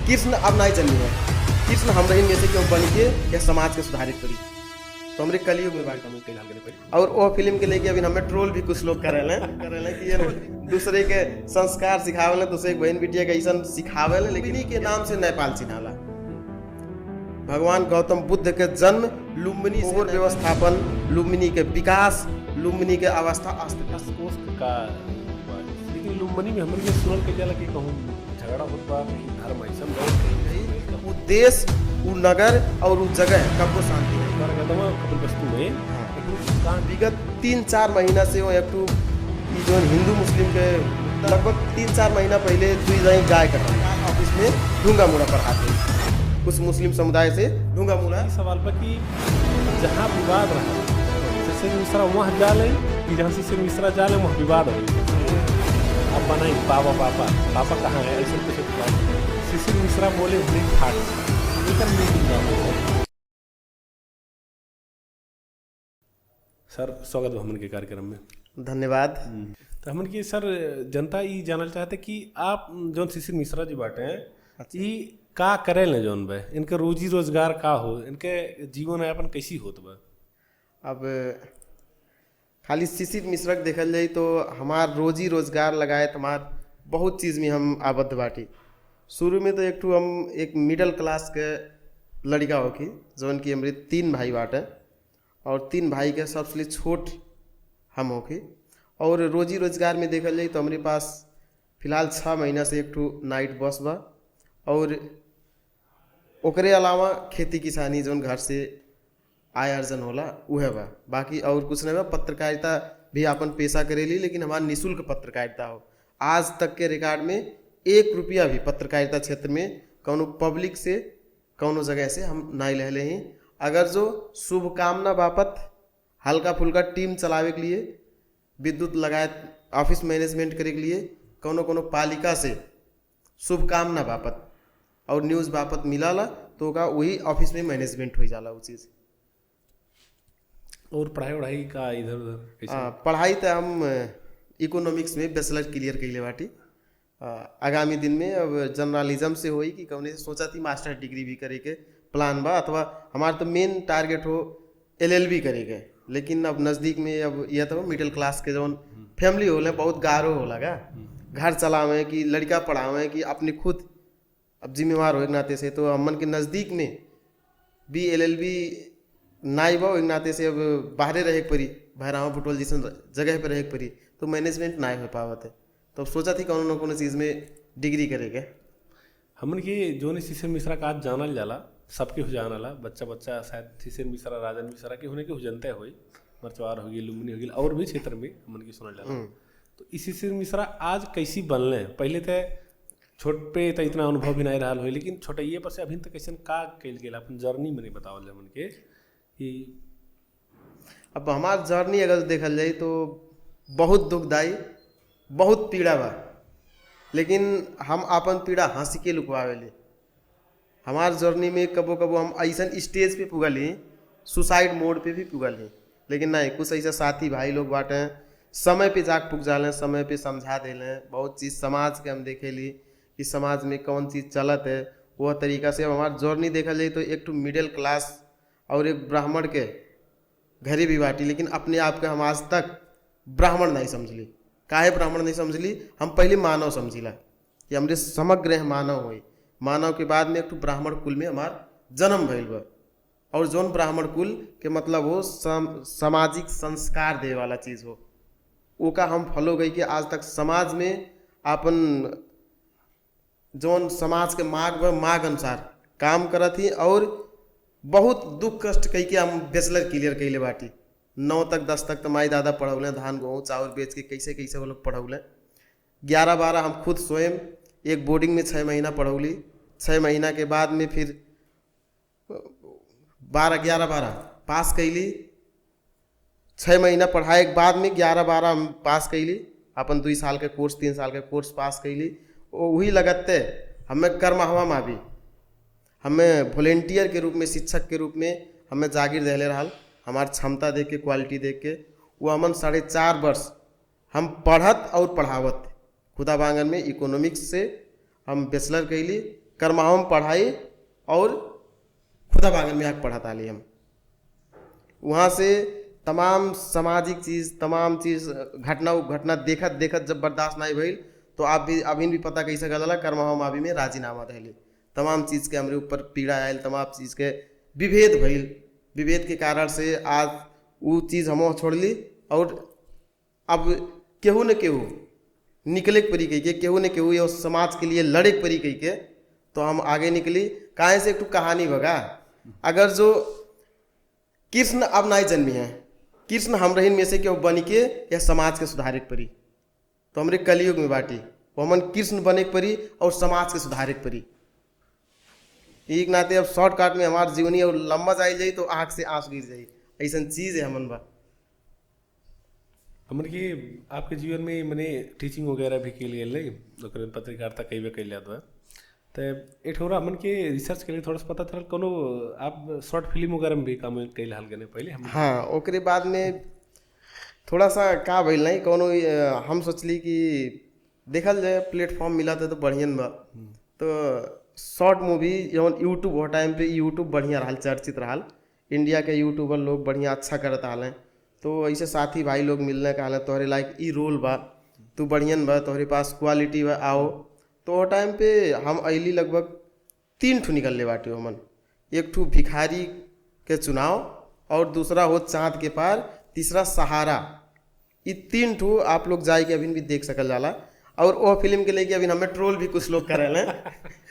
कृष्ण अब नहीं चलनी है, कृष्ण हम रही में से क्यों बन के या समाज के सुधारित करी। तो हमरे कलयुग में बात और वो फिल्म के लेके अभी हमें ट्रोल भी कुछ लोग कर रहे हैं कि ये दूसरे के संस्कार सिखावे, दूसरे के बहन बिटिया के ऐसा सिखावे, लेकिन इन्हीं के नाम से नेपाल चिन्हाला। भगवान गौतम बुद्ध के जन्म लुम्बिनी से व्यवस्थापन, लुम्बिनी के विकास, लुम्बिनी के अवस्था का, लेकिन लुम्बिनी में हमन के सुनल के जाला कि कहूं झगड़ा होत बा, धर्म ऐसा बहुत वो देश, वो नगर और वो जगह कब शांति नहीं वस्तु में विगत 3-4 महीना से वो एक जो हिंदू मुस्लिम के लगभग 3-4 महीना पहले दुई जहीं गाय कर रहा है ऑफिस में ढूंगा मुड़ा पढ़ाते हैं कुछ मुस्लिम समुदाय से ढूंगा मुड़ा। सवाल पर कि जहाँ विवाद रहा शिशिर मिश्रा वहाँ जा ले कि जहाँ शिशिर मिश्रा जा ले वहाँ विवाद हो, अब बनाई पापा पापा पापा कहाँ है ऐसे कुछ शिशिर मिश्रा बोले ब्रेक फाट सर स्वागत है हमन के कार्यक्रम में। धन्यवाद। तो हमन की सर जनता ये जानना चाहते कि आप जौन शिशिर मिश्रा जी बाटे हैं ये का करे ले जौन बे, इनके रोजी रोजगार का हो, इनके जीवन यापन कैसी होत बा। अब खाली शिशिर मिश्रा देखल जाए तो हमार रोजी रोजगार लगाए हमार बहुत चीज़ में हम आबद्ध बाटी। शुरू में तो एक मिडिल क्लास के लड़का हो कि जौन की हमारे 3 भाई बाटे और 3 भाई के सबसे छोट हम हो कि, और रोजी रोजगार में देखल जाए तो हमारे पास फिलहाल 6 महीना से एक नाइट बस बा और ओकरे अलावा खेती किसानी जौन घर से आय अर्जन होला उहे बा, बाकी और कुछ नहीं बा। पत्रकारिता भी अपन पेशा करेली, लेकिन हमारा निःशुल्क पत्रकारिता हो। आज तक के रिकॉर्ड में 1 रुपया भी पत्रकारिता क्षेत्र में कौनो पब्लिक से कौनो जगह से हम नहीं ले ही। अगर जो शुभकामना बापत हल्का फुल्का टीम चलावे के लिए, विद्युत लगाए ऑफिस मैनेजमेंट करे के लिए कोनो पालिका से शुभकामना बापत और न्यूज़ बापत मिलाला तो का वही ऑफिस में मैनेजमेंट हो जाला वो चीज़। और पढ़ाई का इधर उधर पढ़ाई तो हम इकोनॉमिक्स में बैचलर क्लियर कैले बाटी। आगामी दिन में अब जर्नलिज्म से होई कि कौन से सोचा थी मास्टर डिग्री भी करे के प्लान बा, अथवा हमारा तो मेन टारगेट हो LLB करे के, लेकिन अब नज़दीक में अब यह तो मिडिल क्लास के जौन फैमिली होला बहुत गारो हो लगा घर चलावे कि लड़का पढ़ावे कि अपने खुद अब जिम्मेवार हो एक नाते से, तो हमन के नज़दीक में भी LLB नाई बा एक नाते से अब बाहरे रहे परी भैरावा बुटवल जैसे जगह पर रहे परी तो मैनेजमेंट ना हो पावत है। तो सोचा थी कौन न कौन चीज़ में डिग्री करेगा। हमन की जो शिशिर मिश्रा का आज जानल जाला सबके हो जानला, बच्चा शायद शिशिर मिश्रा राजन मिश्रा के होने के हो जनता हो, मरचवार हो गई, लुम्बिनी हो गई और भी क्षेत्र में हमन की सुनल जाला। तो इस शिशिर मिश्रा आज कैसी बनले, पहले तो छोट पे तो इतना अनुभव भी नहीं रहा हो, लेकिन छोटइये पर से अभी तक कैसे का कैल गेला अपन जर्नी में बतावल हमन के कि अब हमार जर्नी अगर देखल जाए तो बहुत दुखदायी, बहुत पीड़ा बा, लेकिन हम अपन पीड़ा हंसी के लुकवावेले। हमार जर्नी में कबो कबो हम ऐसा स्टेज पे पुगल ही, सुसाइड मोड पे भी पुगल ही, लेकिन नहीं कुछ ऐसा साथी भाई लोग बाटे समय पे जाग पुग जाले, समय पे समझा देले। बहुत चीज़ समाज के हम देखे ली कि समाज में कौन चीज़ चलत है, वह तरीका से हमार जर्नी देखा जाए तो एक मिडिल क्लास और एक ब्राह्मण के घरे भी बाटी, लेकिन अपने आप के हम आज तक ब्राह्मण नहीं समझली। काहे ब्राह्मण नहीं समझली, हम पहले मानव समझिला कि हमरे समग्र मानव हुई, मानव के बाद में एक ब्राह्मण कुल में हमार जन्म भइल बा, और जौन ब्राह्मण कुल के मतलब हो सामाजिक संस्कार दे वाला चीज़ हो, वो का हम फॉलो गई कि आज तक समाज में अपन जौन समाज के मार्ग अनुसार काम करत ही, और बहुत दुख कष्ट कही के हम बैचलर क्लियर कैले बाटी। 9 तक 10 तक तो माई दादा पढ़ौले, धान गेहूँ चावल बेच के कैसे वो लोग पढ़ौले। 11-12 हम खुद स्वयं एक बोर्डिंग में 6 महीना पढ़ौली। 6 महीना के बाद में फिर 11-12 पास कैली। 6 महीना पढ़ाए के बाद में 11-12 हम पास कैली, अपन 2 साल के कोर्स 3 साल के कोर्स पास कैली। वही लगते हमें कर्महवा में भी हमें वॉलेंटियर के रूप में, शिक्षक के रूप में हमें जागीर देले रहा। हमार क्षमता देख के, क्वालिटी देख के वो हमन 4.5 वर्ष हम पढ़त और पढ़ावत खुदा बांगन में इकोनॉमिक्स से हम बैचलर कैली। करमाओं में पढ़ाई और खुदा बागन में आके पढ़ा ताली हम। वहाँ से तमाम सामाजिक चीज़, तमाम चीज़ घटना देखत देखत जब बर्दाश्त नहीं भइल तो आप भी अभी भी पता कैसे गला करमाओं में अभी में राजीनामा दिली। तमाम चीज़ के हमरे ऊपर पीड़ा आयल, तमाम चीज़ के विभेद भइल। विभेद के कारण से आज वो चीज़ हम छोड़ली और अब केहू न केहू निकले के परी कही के, केहू न केहू ये समाज के लिए लड़े के परी कही के तो हम आगे निकली। काहे से एक तो कहानी बगा, अगर जो कृष्ण अब नहीं जन्मी है, कृष्ण हम रहीन में से केहू बन के या समाज के सुधारे के परी, तो हमरे कलयुग में बाटी वो हमन कृष्ण बने के परी और समाज के सुधारे के परी। एक नाते अब शॉर्टकट में हमारे जीवनी और लंबा जाई जाई तो आँख से आंसू गिर जाई, ऐसा चीज़ है हमन बा। हमन की आपके जीवन में मैंने टीचिंग वगैरह भी के लिए ले पत्रकारिता कई बार कैल जाता है, तो एठोरा हमन के रिसर्च के लिए थोड़ा सा पता चल कोनो आप शॉर्ट फिल्म वगैरह में भी काम कैल हाल गए पहले हम। हाँ, ओकरे बाद में थोड़ा सा का भइल नहीं कोनो, हम सोचली कि देखल जाए प्लेटफॉर्म मिला था तो बढ़िया बा। तो शॉर्ट मूवी जौन यूट्यूब वो टाइम पे यूट्यूब बढ़िया रहा, चर्चित रहा, इंडिया के यूट्यूबर लोग बढ़िया अच्छा करत हाल। तो ऐसे साथी भाई लोग मिलने का हाल तोहरे लायक ई रोल बा, तू बढ़ियन बा, तोहरे पास क्वालिटी बा, आओ। तो वो टाइम पे हम अली लगभग 3 ठू निकल ले बाटे हमन। एक ठू भिखारी के चुनाव और दूसरा हो चाँद के पार, तीसरा सहारा। ये 3 ठू आप लोग जाए के अभी भी देख सकल जाला। और वो फिल्म के लेके अभी हमें ट्रोल भी कुछ लोग करे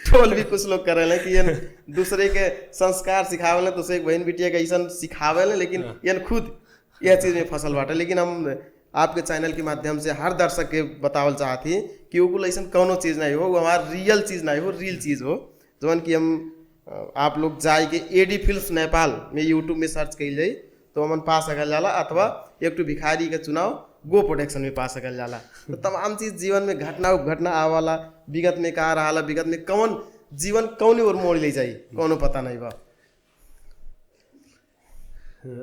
ट्रोल भी कुछ लोग करे कि ये दूसरे के संस्कार सिखावे दूसरे के बहन बिटिया के ऐसा सिखावे, लेकिन ये खुद यह चीज़ में फसल बाटे। लेकिन हम आपके चैनल के माध्यम से हर दर्शक के बतावल चाहती कि वो ऐसा कौनो चीज़ नहीं हो, वो हमारा रियल चीज़ नहीं हो, रियल चीज़ हो। जौन कि हम आप लोग जाए के एडी फिल्म्स नेपाल में यूट्यूब में सर्च कल जाए तो हमन पा सकल जाला, अथवा एक ठू भिखारी के चुनाव गो प्रोटेक्शन में पा सकल जाला। तो तमाम चीज़ जीवन में घटना आवाला, विगत में का रहा, विगत में कौन जीवन कौन और मोड़ ले जाई कौनो पता नहीं बा।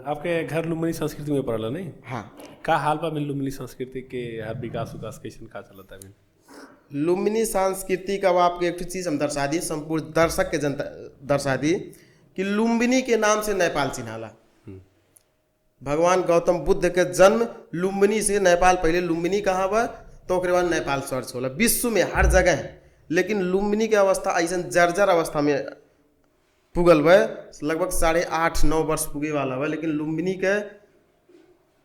आपके घर लुम्बिनी संस्कृति में पड़ला नहीं? हाँ, का हाल बा में लुम्बिनी संस्कृति के विकास उकास कैसे का चलता है? लुम्बिनी संस्कृति का आपके एक चीज़ हम दर्शा दी, संपूर्ण दर्शक के जनता दर्शा दी कि लुम्बिनी के नाम से नेपाल चिन्हाला। भगवान गौतम बुद्ध के जन्म लुम्बिनी से, नेपाल पहले लुम्बिनी कहाँ बा तो ओकरे बाद नेपाल सर्च होला विश्व में हर जगह है। लेकिन लुम्बिनी के अवस्था ऐसा जर्जर अवस्था में पुगल बा, लगभग 8.5-9 वर्ष पुगे वाला बा। लेकिन लुम्बिनी के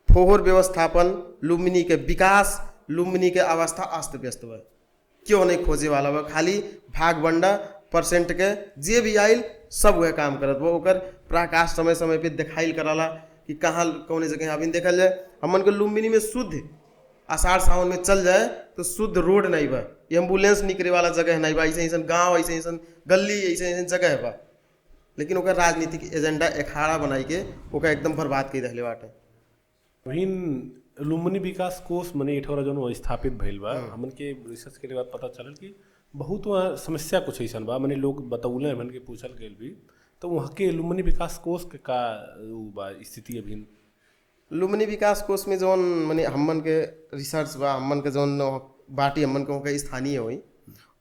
फोहर व्यवस्थापन, लुम्बिनी के विकास, लुम्बिनी के अवस्था अस्त व्यस्त बा, क्यों नहीं खोजे वाला बा। खाली भाग बंडा परसेंट के जे भी आयल सब वह काम करत बा। ओकर प्रकाश समय समय पे दिखाइल कराला कि कहाँ कौन जगह अभी देखल जाए। हमन के लुम्बिनी में शुद्ध आषाढ़ सावन में चल जाए तो शुद्ध रोड नहीं बा, एम्बुलेंस निकले वाला जगह नहीं बा, ऐसे ऐसा गाँव, ऐसे ऐसा गली, ऐसे ऐसा जगह बा। लेकिन ओकर राजनीतिक एजेंडा अखाड़ा बनाई के ओका एकदम बर्बाद कर दिले बाटे। वहीं लुम्बिनी विकास कोष मने एठोरा जो स्थापित भइल बा, हमन के रिसर्च के बाद पता चलल कि बहुत वहाँ समस्या कुछ ऐसा बा, मने लोग बतौले हमन के पूछल गए भी, तो वहाँ के लुम्बिनी विकास कोष के का बा स्थिति अभी? लुम्बिनी विकास कोष में जौन मने हमन के रिसर्च बा, हमन के जौन बाटी हमन के स्थानीय हुई।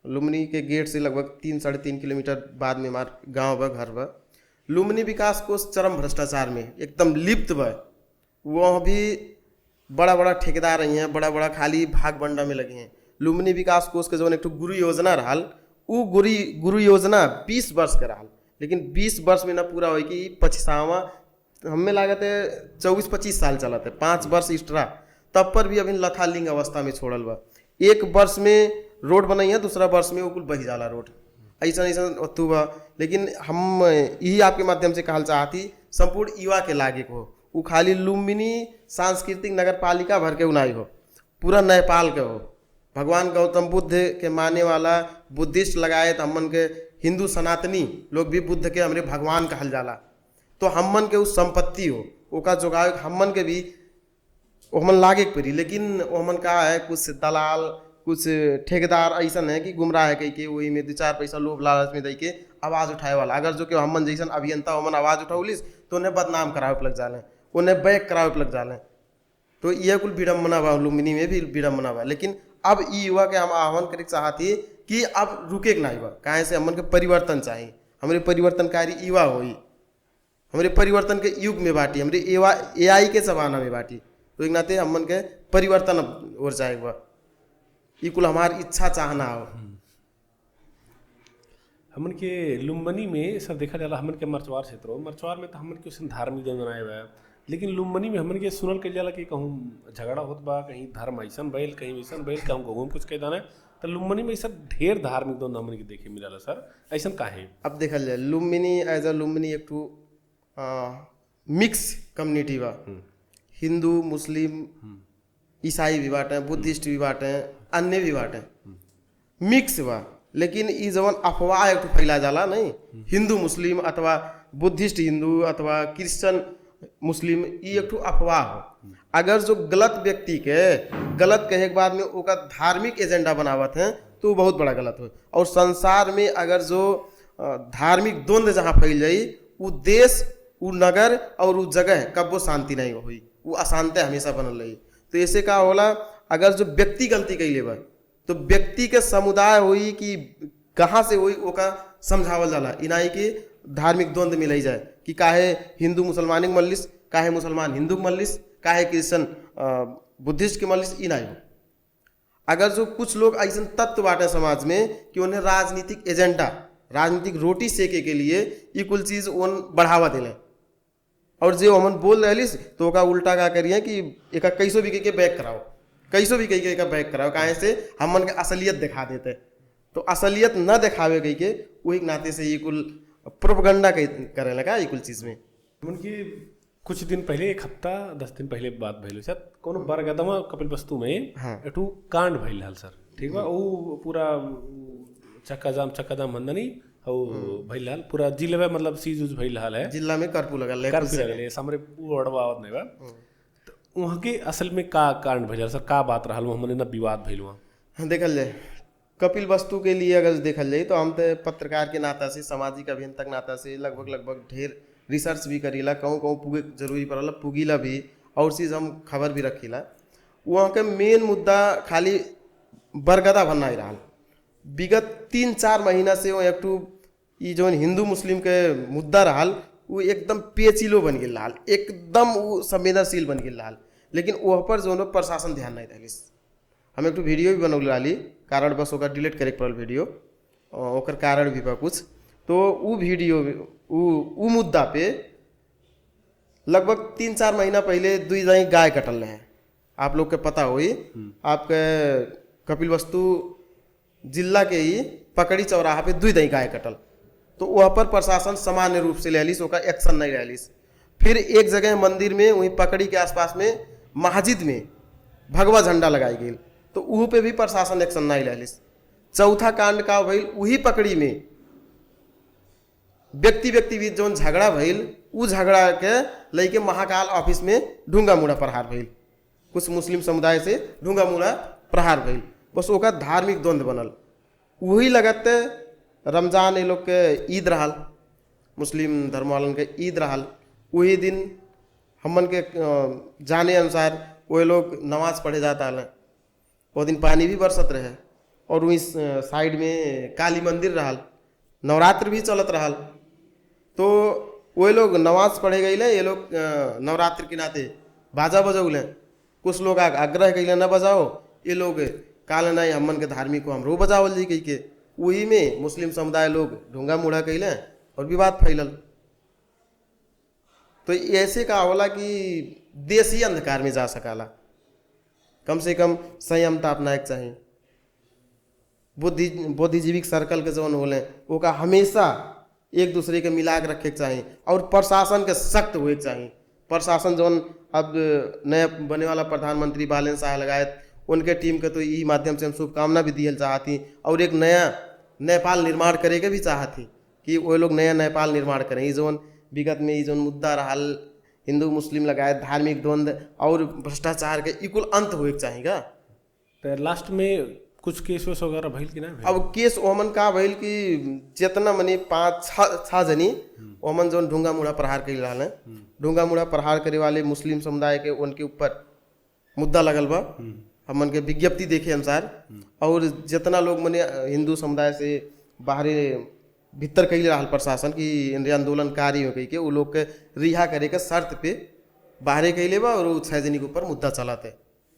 लुम्बिनी के गेट से लगभग 3-3.5 किलोमीटर बाद में हमार गांव बा, घर बा। लुम्बिनी विकास कोष चरम भ्रष्टाचार में एकदम लिप्त बा। वह भी बड़ा ठेकेदार रही हैं, बड़ा खाली भाग बंडा में लगे हैं। लुम्बिनी विकास कोष के जौन एक गुरु योजना रहा, वो गुरु योजना 20 वर्ष के रहा, लेकिन 20 वर्ष में ना पूरा हो कि 25वां हमें लागत है 24-25 साल चला था, 5 वर्ष एक्स्ट्रा, तब पर भी अभी लथालिंग अवस्था में छोड़ल बा। 1 वर्ष में रोड बनाई है, दूसरा वर्ष में वो कुल बही जाला रोड, ऐसा अतु बा। लेकिन हम यही आपके माध्यम से कहल चाहती संपूर्ण युवा के लागे को वो खाली लुम्बिनी सांस्कृतिक नगर पालिका भर के उनाई हो, पूरा नेपाल के हो। भगवान गौतम बुद्ध के माने वाला बुद्धिस्ट लगाए तो हमन के हिंदू सनातनी लोग भी बुद्ध के हमरे भगवान कहल जाला। तो हमन के उस संपत्ति हो ओका जोगावे हमन के भी हमन लागे के पड़ी। लेकिन हमन का है कुछ दलाल, कुछ ठेकेदार ऐसा है कि गुमराह है कही के वही में 2-4 पैसा लोभ लालच में दे के आवाज़ उठाए वाला। अगर जो कि हमन जैसन अभियंता हमन आवाज़ उठौलिस तो उन्हें बदनाम करावे पे लग जाले, उन्हें बैक करावे पे लग जाले। तो यह कुल विडम्बना बा, लुम्बिनी में भी विडम्बना बा। लेकिन अब ई युवा के हम आह्वान करे चाहती कि अब रुके के नहीं बा, काहे से हमन के परिवर्तन चाहिए, हमरे परिवर्तनकारी युवा होई, हमरे परिवर्तन के युग में बाटी, हमरे AI के जमाना में बाटी। तो एक नाते हमन के परिवर्तन और चाहिए बा, ई कुल हमार इच्छा चाहना हो। हमन के लुम्बनी में सर देखा जाला, हमन के मरचवार क्षेत्र हो, मरचवार में तो हमन के उसन धार्मिक जन बनाए हुआ है, लेकिन लुम्बनी में हमन के सुनल के जाला कि कहूँ झगड़ा होत बा, कहीं धर्म ऐसन भइल, कहीं वैसन भइल, कहूँ कहूँ कुछ कह दाना। तो लुम्बनी में सब ढेर धार्मिक दोनों हमन के देखे मिला सर, ऐसन काहे? अब देखल जाए लुम्बिनी एज अ लुम्बिनी एक ठू मिक्स कम्युनिटी बा, हिंदू मुस्लिम ईसाई भी बाटे, बुद्धिस्ट भी बाटे, अन्य भी बाटे, मिक्स बा। लेकिन ई जवन अफवाह एक फैला जाला नहीं, हिंदू मुस्लिम अथवा बुद्धिस्ट हिंदू अथवा क्रिश्चियन मुस्लिम, ई एक अफवाह हो। अगर जो गलत व्यक्ति के गलत कहे के बाद में ओका धार्मिक एजेंडा बनावत है तो बहुत बड़ा गलत हो। और संसार में अगर जो धार्मिक द्वंद्व जहाँ फैल जाई, वो देश, वो नगर और वो जगह कब वो शांति नहीं हुई, वो अशांति हमेशा बनल रही। तो ऐसे का होला, अगर जो व्यक्ति गलती कैले बा तो व्यक्ति के समुदाय हुई कि कहाँ से हुई ओका समझावल जाला, इनाई की धार्मिक द्वंद्व मिलाई जाए कि काहे हिंदू मुसलमान के मल्लिस, काहे मुसलमान हिंदू के मल्लिस, काहे क्रिश्चियन बुद्धिस्ट के मल्लिस, ई नहीं हो। अगर जो कुछ लोग ऐसे तत्व बाटे समाज में कि उन्हें राजनीतिक एजेंडा, राजनीतिक रोटी सेके के लिए ये कुल चीज़ उन बढ़ावा दिले, और जो हमन बोल रहे तो ओका उल्टा का करिए कि एक कैसो भी कह के बैक कराओ, कैसो भी कह के बैक कराओ, काहे से हमन के असलियत दिखा देते। तो असलियत न दिखावे कह के वही नाते से ये कुल प्रोपगंडा करे लगा ये कुल चीज़ में। उनकी कुछ दिन पहले, 1 हफ्ता 10 दिन पहले बात भइल सर, कोनो बरगदमा कपिलवस्तु में एठू कांड भइल हल सर, ठीक बा। वो पूरा चक्का जाम मंदनी और भइल हल, पूरा जिले मतलब सीज उज भइल हल है, जिला में कर्फ्यू लगल है, कर्फ्यू लगल सामने अड़वावत नहीं बा। तो वहाँ के असल में का कांड भइल सर, का बात रहल हमने ना विवाद भइल वहाँ? देखल जाए कपिल वस्तु के लिए अगर देखल जाए तो हम तो पत्रकार के नाता से, सामाजिक अभियंता नाता से लगभग ढेर रिसर्च भी करीला, कहूँ पुगे जरूरी पड़ला, पुगीला भी, और चीज़ हम खबर भी रखीला। वहाँ के मेन मुद्दा खाली बरगदा बनना ही रहा। विगत 3-4 महीना से वो एक ये जो हिंदू मुस्लिम के मुद्दा रहा वो एकदम पेचीलो बन गया रहा, एकदम वो संवेदनशील बन गया रहा। लेकिन वहाँ पर जो प्रशासन ध्यान नहीं दिलिस। हम एक वीडियो भी बनौले रही, कारण बस ओकर डिलीट करे पड़ल वीडियो, ओकर कारण भी बा कुछ। तो वो वीडियो वो मुद्दा पे लगभग 3-4 महीना पहले 2 दाई गाय कटल रहे, आप लोग के पता होई। आपके कपिलवस्तु जिला के ही पकड़ी चौराहा पे 2 दाई गाय कटल, तो वहाँ पर प्रशासन सामान्य रूप से लेलिस, ओका एक्शन नहीं लेलिस। फिर एक जगह मंदिर में वहीं पकड़ी के आसपास में मस्जिद में भगवा झंडा लगाई गई, तो वहाँ पे भी प्रशासन एक्शन नहीं लेलिस। चौथा कांड का भइल वही पकड़ी में व्यक्ति बीच जो झगड़ा भइल, उ झगड़ा के लेके महाकाल ऑफिस में ढूंगा मुड़ा प्रहार भइल, कुछ मुस्लिम समुदाय से ढूंगा मुड़ा प्रहार भइल, बस ओका धार्मिक द्वंद्व बनल। वही लगते रमजान ये लोग के ईद रहल, मुस्लिम धर्म वालन के ईद रहल, वही दिन हमन के जाने अनुसार वो लोग नमाज पढ़े जाता है, वो दिन पानी भी बरसत रहे, और वही साइड में काली मंदिर रहल, नवरात्र भी चलत रहल। तो वो लोग नमाज पढ़े गए, ये लोग नवरात्र के नाते बाजा बजौले, कुछ लोग आग्रह कैले न बजाओ, ये लोग काल नहीं हमन के धार्मिक को हमरो बजावल जी कही के, वही में मुस्लिम समुदाय लोग ढूंगा मुड़ा कैले और विवाद फैलल। तो ऐसे का होला कि देश ही अंधकार में जा सकाला, कम से कम संयमता अपनाए के चाहिए। बुद्धिजीविक सर्कल के जौन होले ओका हमेशा एक दूसरे के मिला के रखे के चाहिए, और प्रशासन के सख्त हुए के चाहिए। प्रशासन जौन अब नया बने वाला प्रधानमंत्री बालन शाह लगायत उनके टीम के तो ई माध्यम से हम शुभकामना भी दियल चाहती, और एक नया नेपाल निर्माण करे के भी चाहती कि वो लोग नया नेपाल निर्माण करें। ये जौन विगत में ये जौन मुद्दा रहल हिंदू मुस्लिम लगायत धार्मिक द्वंद्व और भ्रष्टाचार के इकुल अंत हुए के चाहिएगा। तो लास्ट में कुछ केस वेस वगैरह भइल कि ना? अब केस ओमन का भइल कि जितना मनी 5-6 जनी ओमन जौन ढूंगा मुड़ा प्रहार कर रहा है, ढूंगा मुड़ा प्रहार करे वाले मुस्लिम समुदाय के उनके ऊपर मुद्दा लगल बा, हमन के विज्ञप्ति देखे अनुसार, और जितना लोग मने हिंदू समुदाय से बाहरे भीतर कैले रहा प्रशासन की आंदोलनकारी हो कही के वो लोग के रिहा करे के शर्त पे बाहरे कैले बा, और 6 जनी के ऊपर मुद्दा चला थे।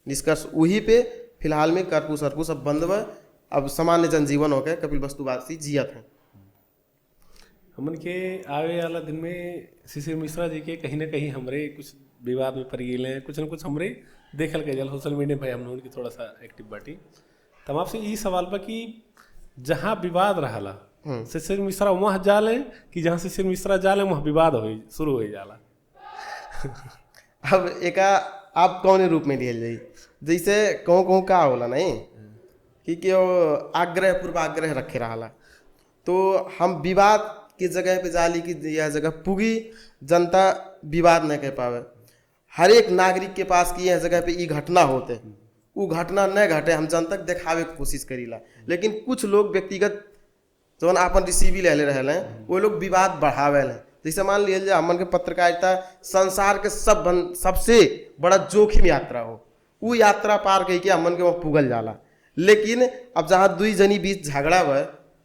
निष्कर्ष वही पे फिलहाल में कर्फ्यू सरफ्यू सब बंद बा, अब सामान्य जनजीवन हो गए, कपिल वस्तुवासी जियत हैं। हमन के आवे वाला दिन में शिशिर मिश्रा जी के कहीं ना कहीं हमरे कुछ विवाद में पड़ गए हैं, कुछ न कुछ हमरे देखल के जल सोशल मीडिया पे हम उनकी थोड़ा सा एक्टिव बाटी। तब आपसे ये सवाल बा कि जहाँ विवाद रहा शिशिर मिश्रा वहाँ जाले कि जहाँ शिशिर मिश्रा जाले वहाँ विवाद हो शुरू हो जाला? अब एक आप कौन रूप में लियल जाई, जैसे कहूँ का होला नहीं कि क्यों आग्रह पूर्वाग्रह रखे रहा, तो हम विवाद की जगह पे जाली कि यह जगह पुगी जनता विवाद न कह पावे। हर एक नागरिक के पास की यह जगह पे ये घटना होते, वो घटना न घटे हम जनता के दिखावे की कोशिश करीला, लेकिन कुछ लोग व्यक्तिगत जौन आपन रिसीवी ले रहे हैं वो लोग विवाद बढ़ावे हैं। जैसे मान लिया जाए हमन के पत्रकारिता संसार के सबसे बड़ा जोखिम यात्रा हो, वो यात्रा पार कही के हमन के वहाँ पुगल जाला। लेकिन अब जहाँ दुई जनी बीच झगड़ा बा,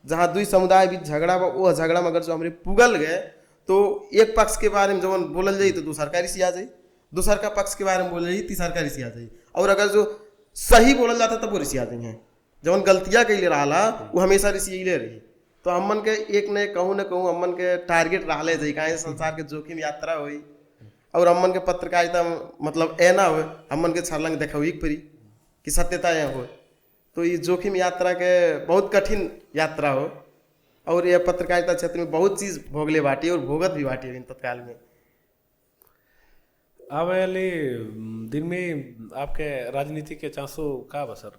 जहाँ दुई समुदाय बीच झगड़ा बा, वो झगड़ा में अगर जो हमारे पुगल गए तो एक पक्ष के बारे में जब बोलल जाई तो दूसर का रिसी आ जाई, दूसर का पक्ष के बारे में बोल जाई तीसर का रिसी आ जाई, और अगर जो सही बोलल जाता तब वो रिसी आ जाई है। जब गलतियाँ कैले रहा वो हमेशा रिसी ले रही। तो हमन के एक न कहूँ हमन के टारगेट रहा जाई काहे संसार के जोखिम यात्रा हुई, और हमन के पत्रकारिता मतलब ऐना हो हमन के छरलंग देखा परी कि सत्यता यहाँ हो। तो ये जोखिम यात्रा के बहुत कठिन यात्रा हो, और यह पत्रकारिता क्षेत्र में बहुत चीज़ भोगले बाटी और भोगत भी बाटी है तत्काल में। आवे वाले दिन में आपके राजनीति के चांसो का बसर?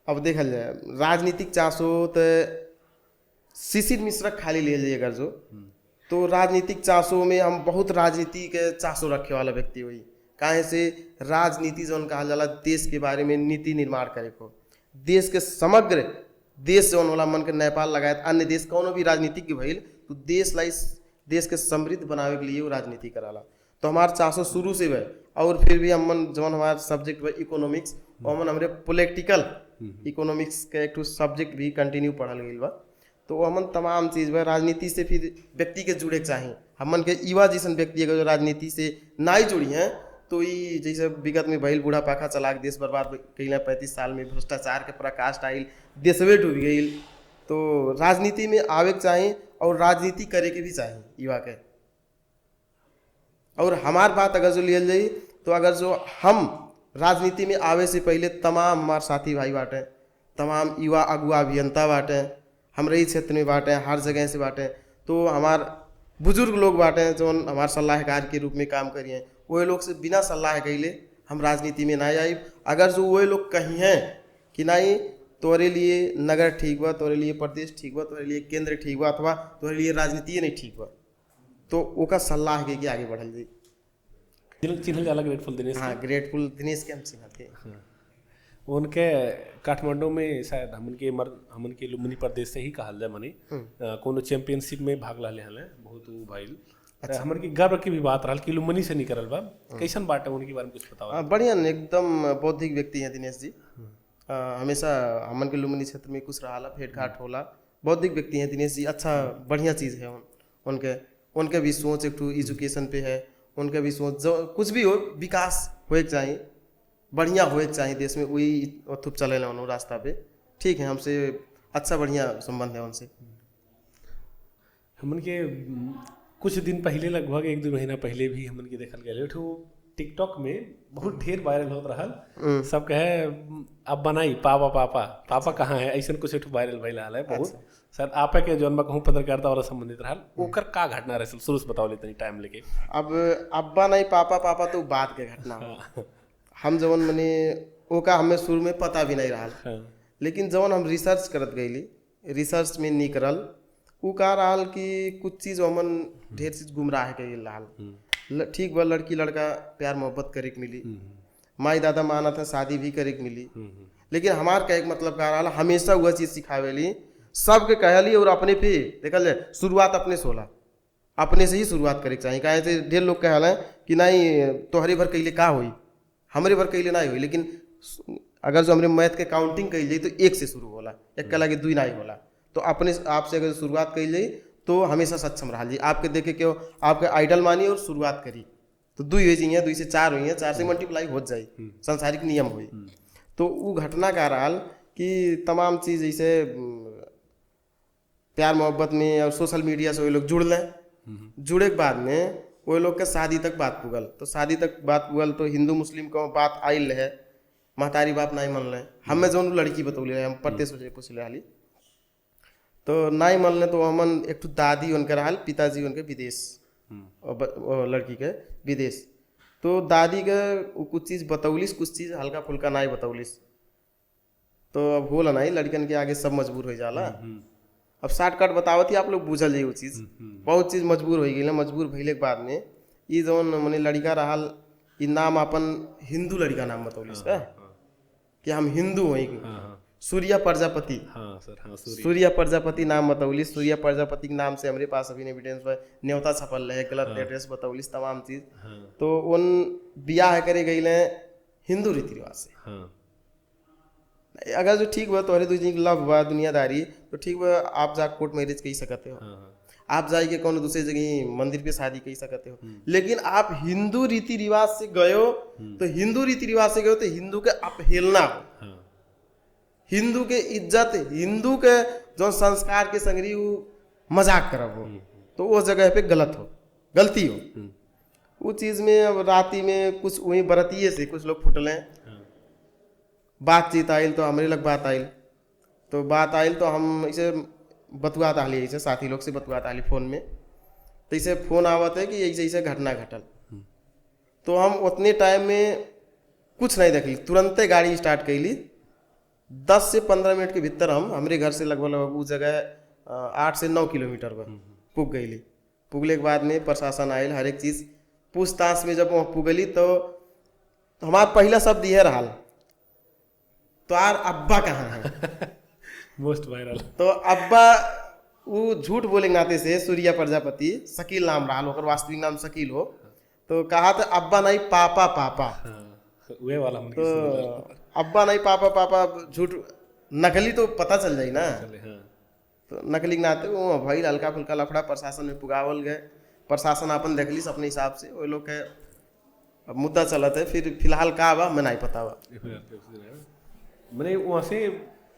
अब देखल जाए राजनीतिक चांसो तो शिशिर मिश्रा खाली ले जाइए अगर जो, तो राजनीतिक चांसो में हम बहुत राजनीति के चांसो रखे वाला व्यक्ति हुई। काहे से राजनीति जो कहा जाला देश के बारे में नीति निर्माण करे को, देश के समग्र देश जौन होला मन के नेपाल लगायत अन्य देश कौनो भी राजनीतिज्ञ भइल तो देश के समृद्ध बनावे के लिए वो राजनीति कराला। तो हमार चांसो शुरू से है, और फिर भी हमन जौन हमार सब्जेक्ट बा इकोनॉमिक्स, हमन हमरे पॉलिटिकल इकोनॉमिक्स के एक सब्जेक्ट भी कंटिन्यू पढ़ल गई बा। तो हमन तमाम चीज़ बा राजनीति से फिर व्यक्ति के जुड़े के चाहिए। हमन के युवा जैसन व्यक्ति अगर जो राजनीति से ना ही जुड़ी हैं तो ये जैसे विगत में भइल बूढ़ा पाखा चला के देश बर्बाद कैला, 35 साल में भ्रष्टाचार के प्रकाश आइल, देशवे डूब गई। तो राजनीति में आवे के चाहिए और राजनीति करे के भी चाहिए युवा के। और हमार बात अगर जो लियल जाई तो अगर जो हम राजनीति में आवे से पहले तमाम हमार साथी भाई बाटे, तमाम युवा अगुआ अभियंता बाटे, हमारे ही क्षेत्र में बाटे, हर जगह से बाटे, तो हमार बुजुर्ग लोग बाटे जो हमार सलाहकार के रूप में काम करिए, वही लोग से बिना सलाह कैले हम राजनीति में ना आई। अगर जो वही लोग कहीं हैं कि नहीं तोरे लिए नगर ठीक बा, तोरे लिए प्रदेश ठीक बा, तोरे लिए केंद्र ठीक बा, अथवा तोरे लिए राजनीति नहीं ठीक बा, तो ओका सलाह के आगे बढ़ल जाई। चिन्हल जाला ग्रेटफुल दिनेश? हाँ, ग्रेटफुल दिनेश के हम चिन्हते। उनके काठमांडू में शायद हमन के लुम्बिनी प्रदेश से ही कहल जाए मनी कोनो चैंपियनशिप में भाग ला ले बहुत भाईल। अच्छा। हमन की गर्व की भी बात रहा कि लुम्बिनी से निकलल बा, कैसन बात है उनके बारे में कुछ बताओ? बढ़िया, एकदम बौद्धिक व्यक्ति हैं दिनेश जी। हमेशा हमन के लुम्बिनी क्षेत्र में कुछ रहा भेंट घाट होला, बौद्धिक व्यक्ति हैं दिनेश जी। अच्छा बढ़िया चीज़ है उनके भी सोच एक एजुकेशन पे है, उनके भी सोच जो कुछ भी हो विकास होए के चाहिए, बढ़िया होए के चाहिए देश में, वही थुप चले उन रास्ता पे। ठीक है, हमसे अच्छा बढ़िया संबंध है उनसे। हमन के कुछ दिन पहले लगभग 1-2 महीना पहले भी हमन के देखल गए टिकटॉक में बहुत ढेर वायरल होत रहा। सब कहे अब बनाई पापा कहाँ है, ऐसा कुछ एक वायरल भइल है बहुत। अच्छा। शायद आपे के जौन कहूँ पत्रकारिता और संबंधित रहा ओकर का घटना रहे शुरू से बताओ लेते टाइम लेके। अब अब्बा नहीं पापा तो बात के घटना। हम जवन मने ओका हमें शुरू में पता भी नहीं रहा, लेकिन जवन हम रिसर्च करत गईली, रिसर्च में निकलल उ का रहा कि कुछ चीज़ हमन ढेर चीज गुमराह के रहा। ठीक बा, लड़की लड़का प्यार मोहब्बत करे के मिली, माई दादा माना था शादी भी करे के मिली, लेकिन हमार कहे मतलब का रहा हमेशा वह चीज़ सिखावेली, सबके कहली और अपने पे देखल जाए शुरुआत अपने से होला, अपने से ही शुरुआत करे के चाहिए। कहे से ढेर लोग कहल कि नहीं तोहरे भर कैले का हुई, हमरे भर कैले ना हुई, लेकिन अगर जो हमरे मैथ के काउंटिंग कही जाए तो 1 से शुरू होला, एक के लगे 2 नहीं होला। तो अपने आप से अगर शुरुआत कही जाए तो हमेशा सक्षम रहा जी। आपके देखे क्यों आपके आइडल मानी और शुरुआत करी तो 2 हो जाइए, 2 से 4 हुई है, 4 से मल्टीप्लाई हो जाए, संसारिक नियम हुई। तो वो घटना का रहल कि तमाम चीज़ जैसे प्यार मोहब्बत में और सोशल मीडिया से वो लोग जुड़ लें, जुड़े के बाद में वो लोग के शादी तक बात पुगल। तो शादी तक बात पुगल तो हिंदू मुस्लिम को बात आइल है, महतारी बाप नहीं मन रहे, हमें जो लड़की बतौले हम पढ़ते सोचे पूछले हाली तो नहीं मन ले। तो हमन एक ठो दादी उनके रहल, पिताजी उनके विदेश, लड़की के विदेश। तो दादी के कुछ चीज़ बतौलिस, कुछ चीज़ हल्का फुल्का नहीं बतौलिस। तो अब होला नहीं, लड़कन के आगे सब मजबूर हो जाला। अब शॉर्टकट बतावत ही आप लोग बुझल जाइए वो चीज़, बहुत चीज़ मजबूर हो गई। मजबूर भइले के बाद में ये जौन मने लड़का रहल ई नाम अपन हिंदू लड़का नाम बतौलिस कि हम हिंदू हई, सूर्या प्रजापति। हाँ सर, हाँ सूर्या प्रजापति नाम बतौलिस। सूर्या प्रजापति के नाम से हमारे पास अभी एविडेंस पर न्योता छपल रहे, गलत एड्रेस बतौलिस तमाम चीज़। तो उन बियाह करे गई हिंदू रीति रिवाज से। अगर जो ठीक हुआ तो अरे दूसरी लव हुआ दुनियादारी तो ठीक हुआ, आप जा कोर्ट मैरिज कही सकते हो, आप जाइए कौन दूसरी जगह मंदिर पे शादी कही सकते हो। लेकिन आप हिंदू रीति रिवाज से गए हो तो हिंदू रीति रिवाज से गए हो तो हिंदू के अपहेलना हो, हिंदू के इज्जत, हिंदू के जो संस्कार के संगरी वो मजाक करब हो, तो वो जगह पे गलत हो, गलती हो। वो चीज़ में अब राती में कुछ वही बरतिये से कुछ लोग फुटले, बातचीत आयल तो हमारे लग बात आयल, तो बात आयल तो हम इसे बतुआत आली, ऐसे साथी लोग से बतुआत आली फ़ोन में। तो इसे फ़ोन आवत है कि ऐसे ऐसे घटना घटल। तो हम उतने टाइम में कुछ नहीं देखली, तुरंते गाड़ी स्टार्ट कैली। 10 से 15 मिनट के भीतर हम हमारे घर से लगभग वो जगह 8 से 9 किलोमीटर पर पुग गईली। पुगले के बाद में प्रशासन आयल, हर एक चीज़ पूछताछ में जब वहाँ पुगली तो हमारा पहला शब्द यह रहा, तो यार अब्बा कहाँ है? Most viral. तो अब्बा वो झूठ बोले नाते से सूर्या प्रजापति, शकील नाम रहा, ओकर वास्तविक नाम शकील हो, तो कहा था अब्बा नहीं पापा पापा। वे वाला तो अब्बा नहीं पापा पापा झूठ, नकली तो पता चल जाए ना। तो नकली के नाते वो भाई हल्का फुल्का लफड़ा प्रशासन में पुगावल गए। प्रशासन अपन देख लीस अपने हिसाब से, वो लोग के अब मुद्दा चलत है। फिर फिलहाल का बा मैं नहीं पता बा, मैंने वहाँ से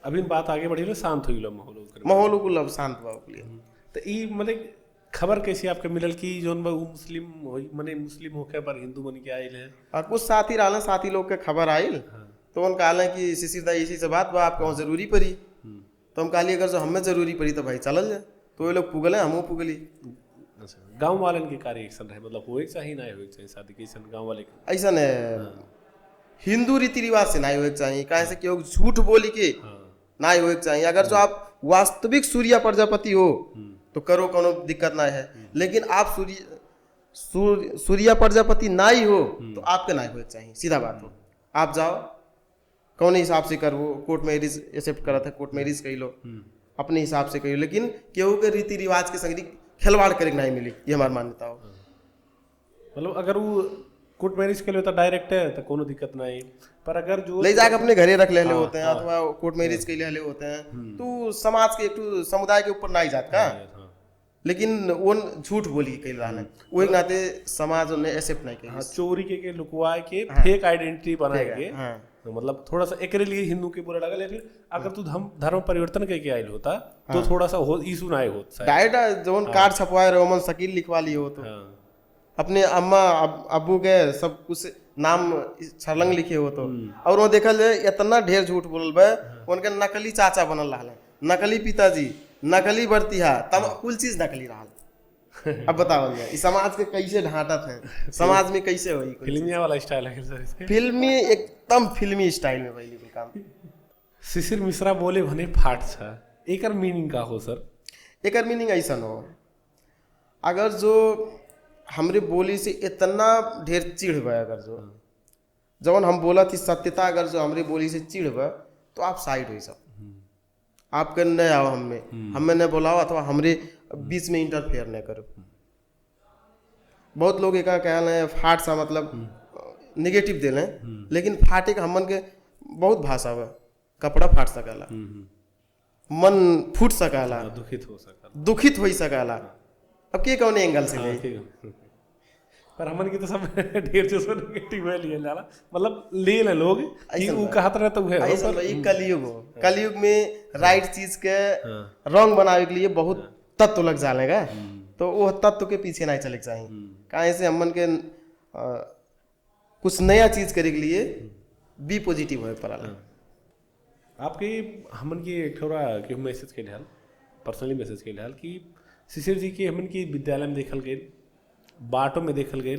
अभी बात आगे बढ़ी, शांत हुई माहौल को लब शांत बा लिए। तो ई मतलब खबर कैसे आपके मिलल कि जोन बा मुस्लिम होई, मने मुस्लिम होके पर हिंदू बन के आइल है? और कुछ साथी रहलन, साथी लोग के खबर आइल तो उन कहले कि शिशिर दा इसी से बात बा आपको जरूरी पड़ी। तो हम कहली अगर जो हमें जरूरी पड़ी तो भाई चलल जाए। तो वो लोग पुगले, हमहू पुगली। अच्छा, गाँव वालन के कार्य एक्शन रहे, मतलब होए चाहिए ना होए चाहिए शादी कैसन गाँव वाले ऐसा हिंदू रीति रिवाज से नहीं होए चाहिए, कहे से केहू झूठ बोली के नहीं होए चाहिए। अगर जो आप वास्तविक सूर्या प्रजापति हो तो करो, कोनो दिक्कत नहीं है। लेकिन आप सूर्या प्रजापति नहीं हो तो आपके नहीं होए चाहिए, सीधा बात हो। आप जाओ कौन हिसाब से करो, कोर्ट मैरिज एक्सेप्ट करत है, कोर्ट मैरिज कही लो, अपने हिसाब से कही लो। लेकिन केहू के रीति रिवाज के संग खिलवाड़ करे नहीं मिली, ये हमारी मान्यता हो। मतलब अगर वो कोर्ट मैरिज के लिए तो डायरेक्ट है तो कोनो दिक्कत नहीं, पर अगर जो ले जाकर अपने घरे रख ले होते हैं अथवा कोर्ट मैरिज के लिए होते हैं तो समाज के एक समुदाय के ऊपर नहीं जात का। लेकिन वो झूठ बोली कही रहा है, वो एक नाते समाज ने एक्सेप्ट नहीं किया। चोरी के लुकवा के फेक आइडेंटिटी बना के, तो मतलब थोड़ा सा एक लिए हिंदू के बुरा लगा। लेकिन अगर तू धर्म परिवर्तन करके आयल होता तो थोड़ा सा इशू ना होता। डायरेक्ट जो कार्ड छपवाए रहे मन शकील लिखवा लिए हो, तो अपने अम्मा अब्बू के सब कुछ नाम छलंग लिखे हो तो। और वो देखल जाए इतना ढेर झूठ बोलल बे, उनके नकली चाचा बनल रहा, नकली पिताजी, नकली बर्तिया, तब कुल चीज नकली रहा। अब बताओ इस समाज के कैसे ढांटत है, समाज में कैसे हुई फिल्मिया वाला स्टाइल है सर, फिल्मी एकदम फिल्मी स्टाइल में भाई बिल्कुल काम। शिशिर मिश्रा बोले भने फाट छ, एकर मीनिंग का हो सर? एकर मीनिंग ऐसा हो, अगर जो हमरे बोली से इतना ढेर चिढ़ बा, अगर जो जवन हम बोला थी सत्यता, अगर जो हमरे बोली से चिढ़ बा तो आप साइड हुई सब, आपके न आओ हमें न बोलाओ अथवा हमरे बीच में इंटरफेयर न करो। बहुत लोग एक कहना है फाट सा मतलब निगेटिव दे लें, लेकिन फाटे का हमन के बहुत भाषा बा, कपड़ा फाट सकाला, मन फूट सकाला, दुखित हो सका। दुखित हो सकाला। अब के कौन एंगल से गई, पर हमन की तो सब ढेर जो नेगेटिव है लिए जाला, मतलब ले ले लोग कि ऊ कहत रहे तो है ऐसा भाई कलयुग हो, कलयुग में राइट चीज के रंग बनावे के लिए बहुत तत्व लग जाएगा, तो वो तत्व के पीछे नहीं चले चाहिए। काहे से हमन के कुछ नया चीज करे के लिए बी पॉजिटिव हो पड़ाला। आपके हमन की एक थोड़ा कि हम मैसेज के ढाल पर्सनली मैसेज के ढाल कि शिशिर जी के हमन की विद्यालय में देखल गए, बाटों में देखल गए,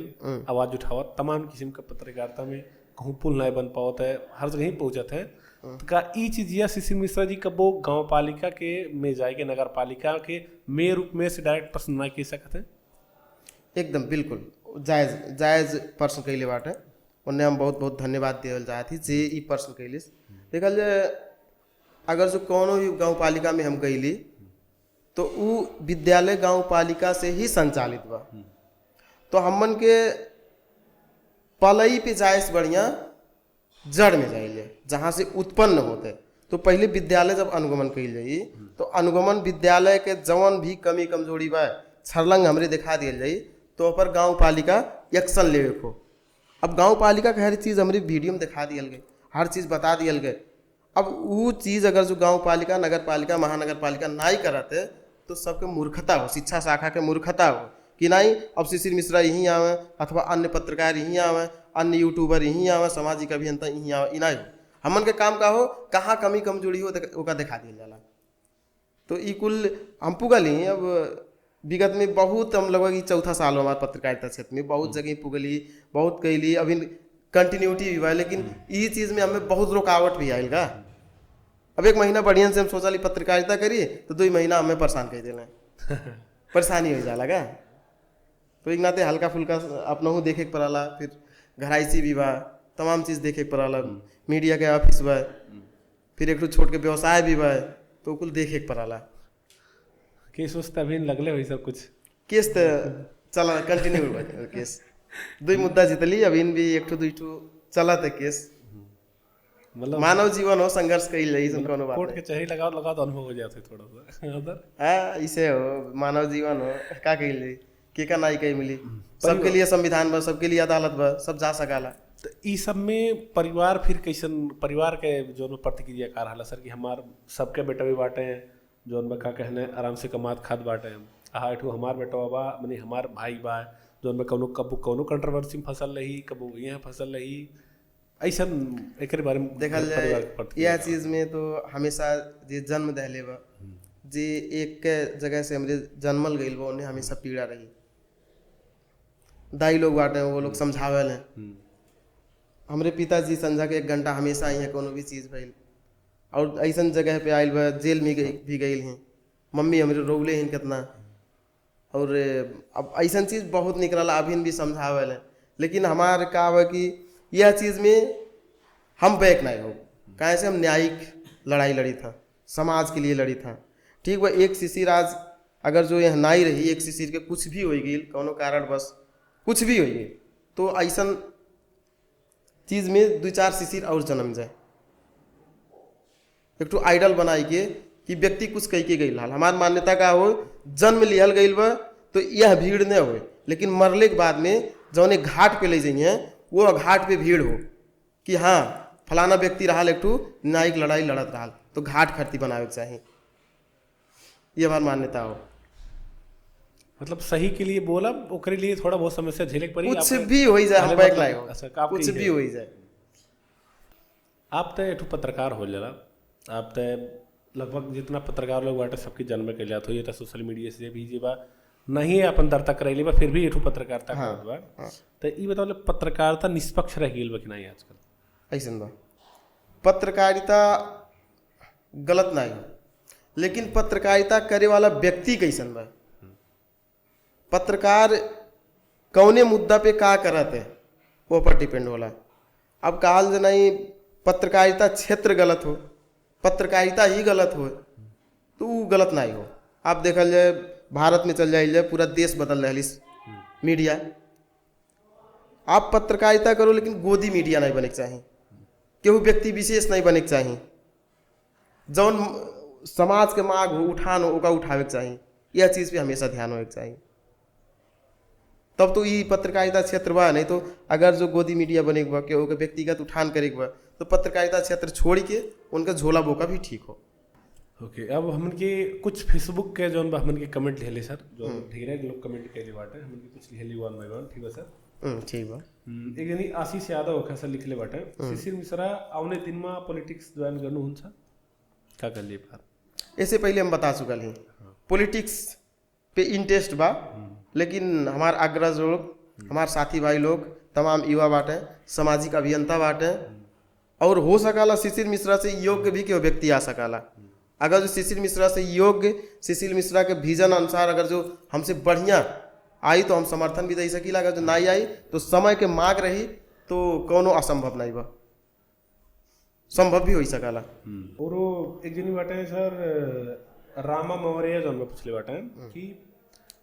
आवाज उठावत तमाम किस्म का पत्रकारिता में कहूँ पुल नहीं बन पावत है, हर जगह ही पहुँचत है। तो का ई चीज या शिशिर मिश्रा जी कब वो गाँव पालिका के में जाए के नगर पालिका के मेयर रूप में से डायरेक्ट प्रश्न ना कह सकते हैं? एकदम बिल्कुल जायज प्रश्न कैले बाटे, उन्हें हम बहुत बहुत धन्यवाद देवल चाहती जे ई प्रश्न कैलिस। देखल जाए अगर जो कोनो भी गाँव पालिका में हम गईली तो उ विद्यालय गाँव पालिका से ही संचालित बा, तो हमन के पलई पे जाए से बढ़िया जड़ में जाइए जहाँ से उत्पन्न होते। तो पहले विद्यालय जब अनुगमन कइल जाई तो अनुगमन विद्यालय के जवन भी कमी कमजोरी बा छरलंग हमरे दिखा दियल जाई, तो पर गाँव पालिका एक्शन लेवे को। अब गाँव पालिका के हर चीज़ हमारी वीडियो में दिखा दियल गए, हर चीज़ बता दियल गए। अब वो चीज़ अगर जो गाँव पालिका, नगर पालिका, महानगर पालिका नहीं करते तो सबके मूर्खता हो, शिक्षा शाखा के मूर्खता हो कि नहीं अब शिशिर मिश्रा यहीं आवे अथवा अन्य पत्रकार यहीं आवे, अन्य यूट्यूबर यहीं आवे, सामाजिक अभियंता यहीं आवे, इना हो। हमन के काम का हो कहाँ कमी कमजोरी हो ओका दिखा दिया जाला। तो ई कुल हम पुगली। अब विगत में बहुत हम लगभग चौथा साल हो हमारे पत्रकारिता क्षेत्र में, बहुत जगह पुगली, बहुत कैली, अभी कंटिन्यूटी भी बा, लेकिन ये चीज़ में हमें बहुत रुकावट भी आयल का। अब 1 महीना बढ़िया से हम सोचा पत्रकारिता करी तो 2 महीना हमें परेशान कर देना परेशानी हो जाला का। तो एक नाते हल्का फुल्का अपना हूँ देखे के पड़ाला, फिर घराइसी भी बा, तमाम चीज़ देखे के पड़ाला, मीडिया के ऑफिस बा, फिर एक छोट के व्यवसाय भी बा, तो कुल देखे के पड़ाला। केस उस अभी लगले हुई सब कुछ केस तो चला कंटिन्यू केस 2 मुद्दा जीतली, अभी भी 1-2 चला था केस। मतलब मानव जीवन हो, संघर्ष कइल जाई, इसमें कोनो बात कोर्ट के चेहरे लगाओ तो अनुभव हो जाते थोड़ा सा उधर। हाँ इसे हो, मानव जीवन हो, का कइल जाई, के का नाई कहीं मिली, सबके लिए संविधान बा, सबके लिए अदालत बा, सब जा सकाला। तो ई सब में परिवार फिर कैसन, परिवार के जो प्रतिक्रिया का रहा सर कि हमार सबके बेटा भी बाटे हैं जो उनमें का कहने आराम से कमात खाद बाटे हैं, हाँ एठू हमार बेटा बा मने हमार भाई बा जो उनमें कबो कंट्रोवर्सी में फसल रही, कबो यहाँ फसल रही, ऐसा एक बारे में देखल जाए यह चीज़ में तो हमेशा जे जन्म दहले बा, जे एक के जगह से हमरे जन्मल गइल बा, उन्हें हमेशा पीड़ा रही। दाई लोग बाटे वो लोग समझावल हैं, हमरे पिताजी संझा के 1 घंटा हमेशा यहाँ कोनो भी चीज़ भइल, और ऐसा जगह पे आयल बा जेल में भी गइल हैं, मम्मी हमरे रोवले हैं कितना, और अब ऐसा चीज़ बहुत निकलला अभी भी समझावल है। लेकिन हमारे का बा कि यह चीज़ में हम बैक नहीं हो, कहाँ से हम न्यायिक लड़ाई लड़ी था, समाज के लिए लड़ी था। ठीक बा, एक शिशिर आज अगर जो यह नहीं रही, एक शिशिर के कुछ भी हो गई कोनो कारण बस कुछ भी हो गई, तो ऐसा चीज़ में 2-4 शिशिर और जन्म जाए, एक तो आइडल बनाई के कि व्यक्ति कुछ कह के गई हाल। हमार मान्यता का हो जन्म लिहल गई बा तो यह भीड़ न हो, लेकिन मरले के बाद में जौन एक घाट पे ले जाइए वो घाट पे भीड़ हो कि हाँ फलाना व्यक्ति रहा एक ठू न्यायिक लड़ाई लड़त रहा, तो घाट खर्ती बनावे के चाहिए, ये हमार मान्यता हो। मतलब सही के लिए बोला ओकरे लिए थोड़ा बहुत समस्या झेले पड़ी, कुछ भी हो जाए हम बैक लाए हो, कुछ भी हो जाए। आप तो एक पत्रकार हो जाला, आप तो लगभग जितना पत्रकार लोग बाटे सबकी जन्म के लिया, तो ये तो सोशल मीडिया से भी जी बा नहीं अपन दर्ता करैली बा, फिर भी एठू पत्रकारिता करत बा। तो ई बताओ पत्रकारिता निष्पक्ष रह गेल बा कि नहीं आजकल? ऐसन बा, पत्रकारिता गलत नहीं हो, लेकिन पत्रकारिता करे वाला व्यक्ति कैसन बा, पत्रकार कौने मुद्दा पे का करत है वो पर डिपेंड होला। अब कहल जे नहीं पत्रकारिता क्षेत्र गलत हो, पत्रकारिता ही गलत हो, तो वो गलत नहीं हो। आप देखल जाए भारत में चल जाइए, पूरा देश बदल रहा है मीडिया। आप पत्रकारिता करो लेकिन गोदी मीडिया नहीं बने के चाहिए, केहू व्यक्ति विशेष नहीं बने के चाहिए, जौन समाज के मांग हो उठान हो ओका उठावे के चाहिए, यह चीज़ पे हमेशा ध्यान होवे के चाहिए। तब तो ये पत्रकारिता क्षेत्र बा। नहीं तो अगर जो गोदी मीडिया बने के बा, केहू के व्यक्तिगत उठान करे के बा, तो पत्रकारिता क्षेत्र छोड़ के उनका झोला बोका भी ठीक हो। ओके, अब हमन के कुछ फेसबुक के जौन बा हमन के कमेंट लिहले सर, जो ढेरे लोग कमेंट कैले बाटे, हमन के कुछ लिहली वन बाय वन, ठीक बा सर? ठीक बा। एक जनी आशीष यादव खासा लिखले बाटे, शिशिर मिश्रा आउने दिनमा पॉलिटिक्स ज्वाइन गर्नु हुन्छ, का कर लिए बात? इससे पहले हम बता चुकल हैं, पॉलिटिक्स पे इंटरेस्ट बा, लेकिन हमार अग्रज लोग, हमार साथी भाई लोग, तमाम युवा बाटे, सामाजिक अभियंता बाटे, और हो सकाला शिशिर मिश्रा से योग्य भी कोई व्यक्ति आ सकाला। अगर जो शिशिर मिश्रा से योग्य, शिशिर मिश्रा के विजन अनुसार अगर जो हमसे बढ़िया आई तो हम समर्थन भी दे सकीला। अगर जो नहीं आई तो समय के मांग रही तो कोनो असंभव नहीं बा, संभव भी हो सकाला। और वो एक जनी बाटे सर रामा मौर्य जौन में पूछले बाटे कि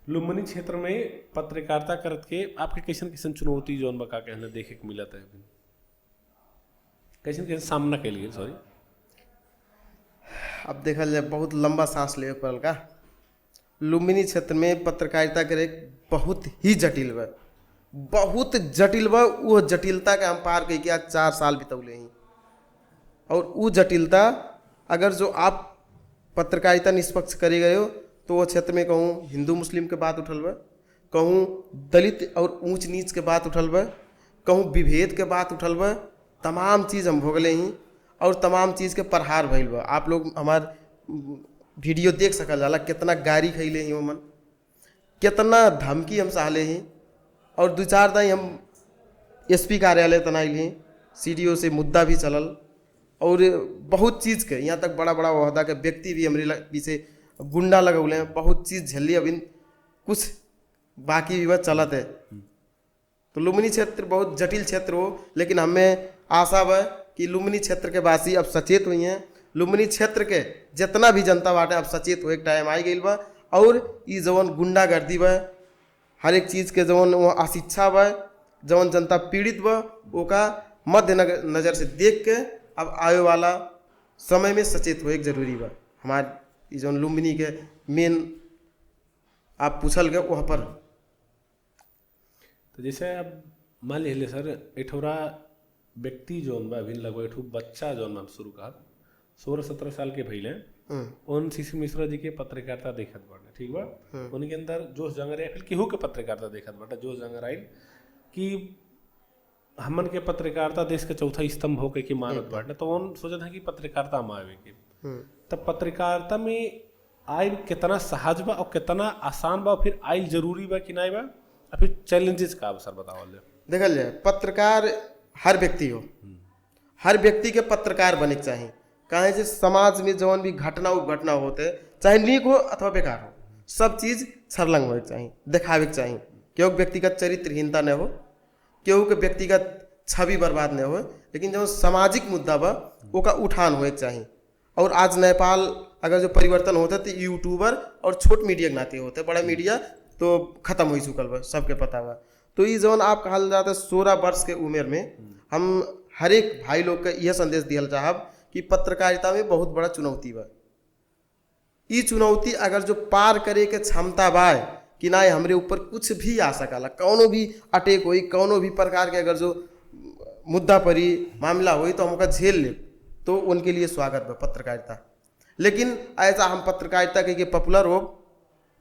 लुम्बिनी क्षेत्र में पत्रकारिता करत के आपके कैसन कैसन चुनौती जौन बा का कहना देखे के मिलत है, कैसन कैसन सामना कैल गेल? सॉरी, अब देखल जाए बहुत लंबा सांस ले पड़ल का। लुम्बिनी क्षेत्र में पत्रकारिता करे बहुत ही जटिल बा, बहुत जटिल बा। वो जटिलता के हम पार कई के आज 4 साल बितौले हैं, और वो जटिलता अगर जो आप पत्रकारिता निष्पक्ष करे गए हो तो वो क्षेत्र में कहूँ हिंदू मुस्लिम के बात उठल बा, कहूँ दलित और ऊंच नीच के बात उठल बा, कहूँ विभेद के बात उठल बा। तमाम चीज़ हम भोगले हैं और तमाम चीज़ के प्रहार भइल बा। आप लोग हमार वीडियो देख सकल जाला, कितना गारी खैले हैं मन, कितना धमकी हम सहले हैं, और 2-4 दाई हम एसपी कार्यालय तनाइल हैं, CDO से मुद्दा भी चलल, और बहुत चीज़ के यहाँ तक बड़ा बड़ा ओहदा के व्यक्ति भी हमारे पीछे गुंडा लगौले हैं, बहुत चीज़ झल्ली। अभी कुछ बाकी भी बात चलत है। तो लुम्बिनी क्षेत्र बहुत जटिल क्षेत्र हो, लेकिन हमें आशा बा कि लुम्बिनी क्षेत्र के वासी अब सचेत हुई हैं। लुम्बिनी क्षेत्र के जितना भी जनता बाटे अब सचेत हो, एक टाइम आई गई बा, और ये जवन गुंडागर्दी बा, हर एक चीज़ के जवन वो अशिक्षा बा, जवन जनता पीड़ित बा, ओका मध्य नज़र से देख के अब आने वाला समय में सचेत हो एक जरूरी बा। हमारे जौन लुम्बिनी के मेन आप पूछल गए वहाँ पर, तो जैसे अब मान लीजिए सर एठोरा व्यक्ति जौन बा अभी लगभग एठो बच्चा जौन हम शुरू कहा 16-17 साल के भइले, उन शिशिर मिश्रा जी के पत्रकारिता देखत बाटे, ठीक बा, उनके अंदर जोश जंगर या फिर केहू के पत्रकारिता देखत बाटे, जोश जंगर आइल कि हमन के पत्रकारिता देश के चौथा स्तंभ होके के मानत बाटे, तो उन सोचत है कि पत्रकारिता में आवे के। तब पत्रकारिता में आइल कितना सहज बा और कितना आसान बा, फिर आइल जरूरी बा कि नहीं बा, और फिर चैलेंजेस का सर बतावल जाए? देखल जाए, पत्रकार हर व्यक्ति हो, हर व्यक्ति के पत्रकार बने के चाहिए। काहे जे समाज में जौन भी घटना उपघटना होते, चाहे नीक हो अथवा बेकार हो, सब चीज़ छरलंग होके चाहिए, दिखावे के चाहिए। केहू के व्यक्तिगत चरित्रहीनता न हो, केहू के व्यक्तिगत छवि बर्बाद न हो, लेकिन जो सामाजिक मुद्दा बा ओका उठान होए के चाहिए। और आज नेपाल अगर जो परिवर्तन होता तो यूट्यूबर और छोट मीडिया के नाते होते, बड़ा मीडिया तो खत्म हो चुकल बा, सबके पता बा। तो ये जौन आप कहल जाता 16 वर्ष के उम्र में हम हर एक भाई लोग का यह संदेश दिया चाहब कि पत्रकारिता में बहुत बड़ा चुनौती बा। ये चुनौती अगर जो पार करे के क्षमता बा कि ना हमरे ऊपर कुछ भी आ सकाला, कौनो भी अटैक होई, कौनो भी प्रकार के अगर जो मुद्दा परी मामला होई तो हम ओका झेल ले, तो उनके लिए स्वागत बा पत्रकारिता। लेकिन ऐसा हम पत्रकारिता कह के पॉपुलर हो,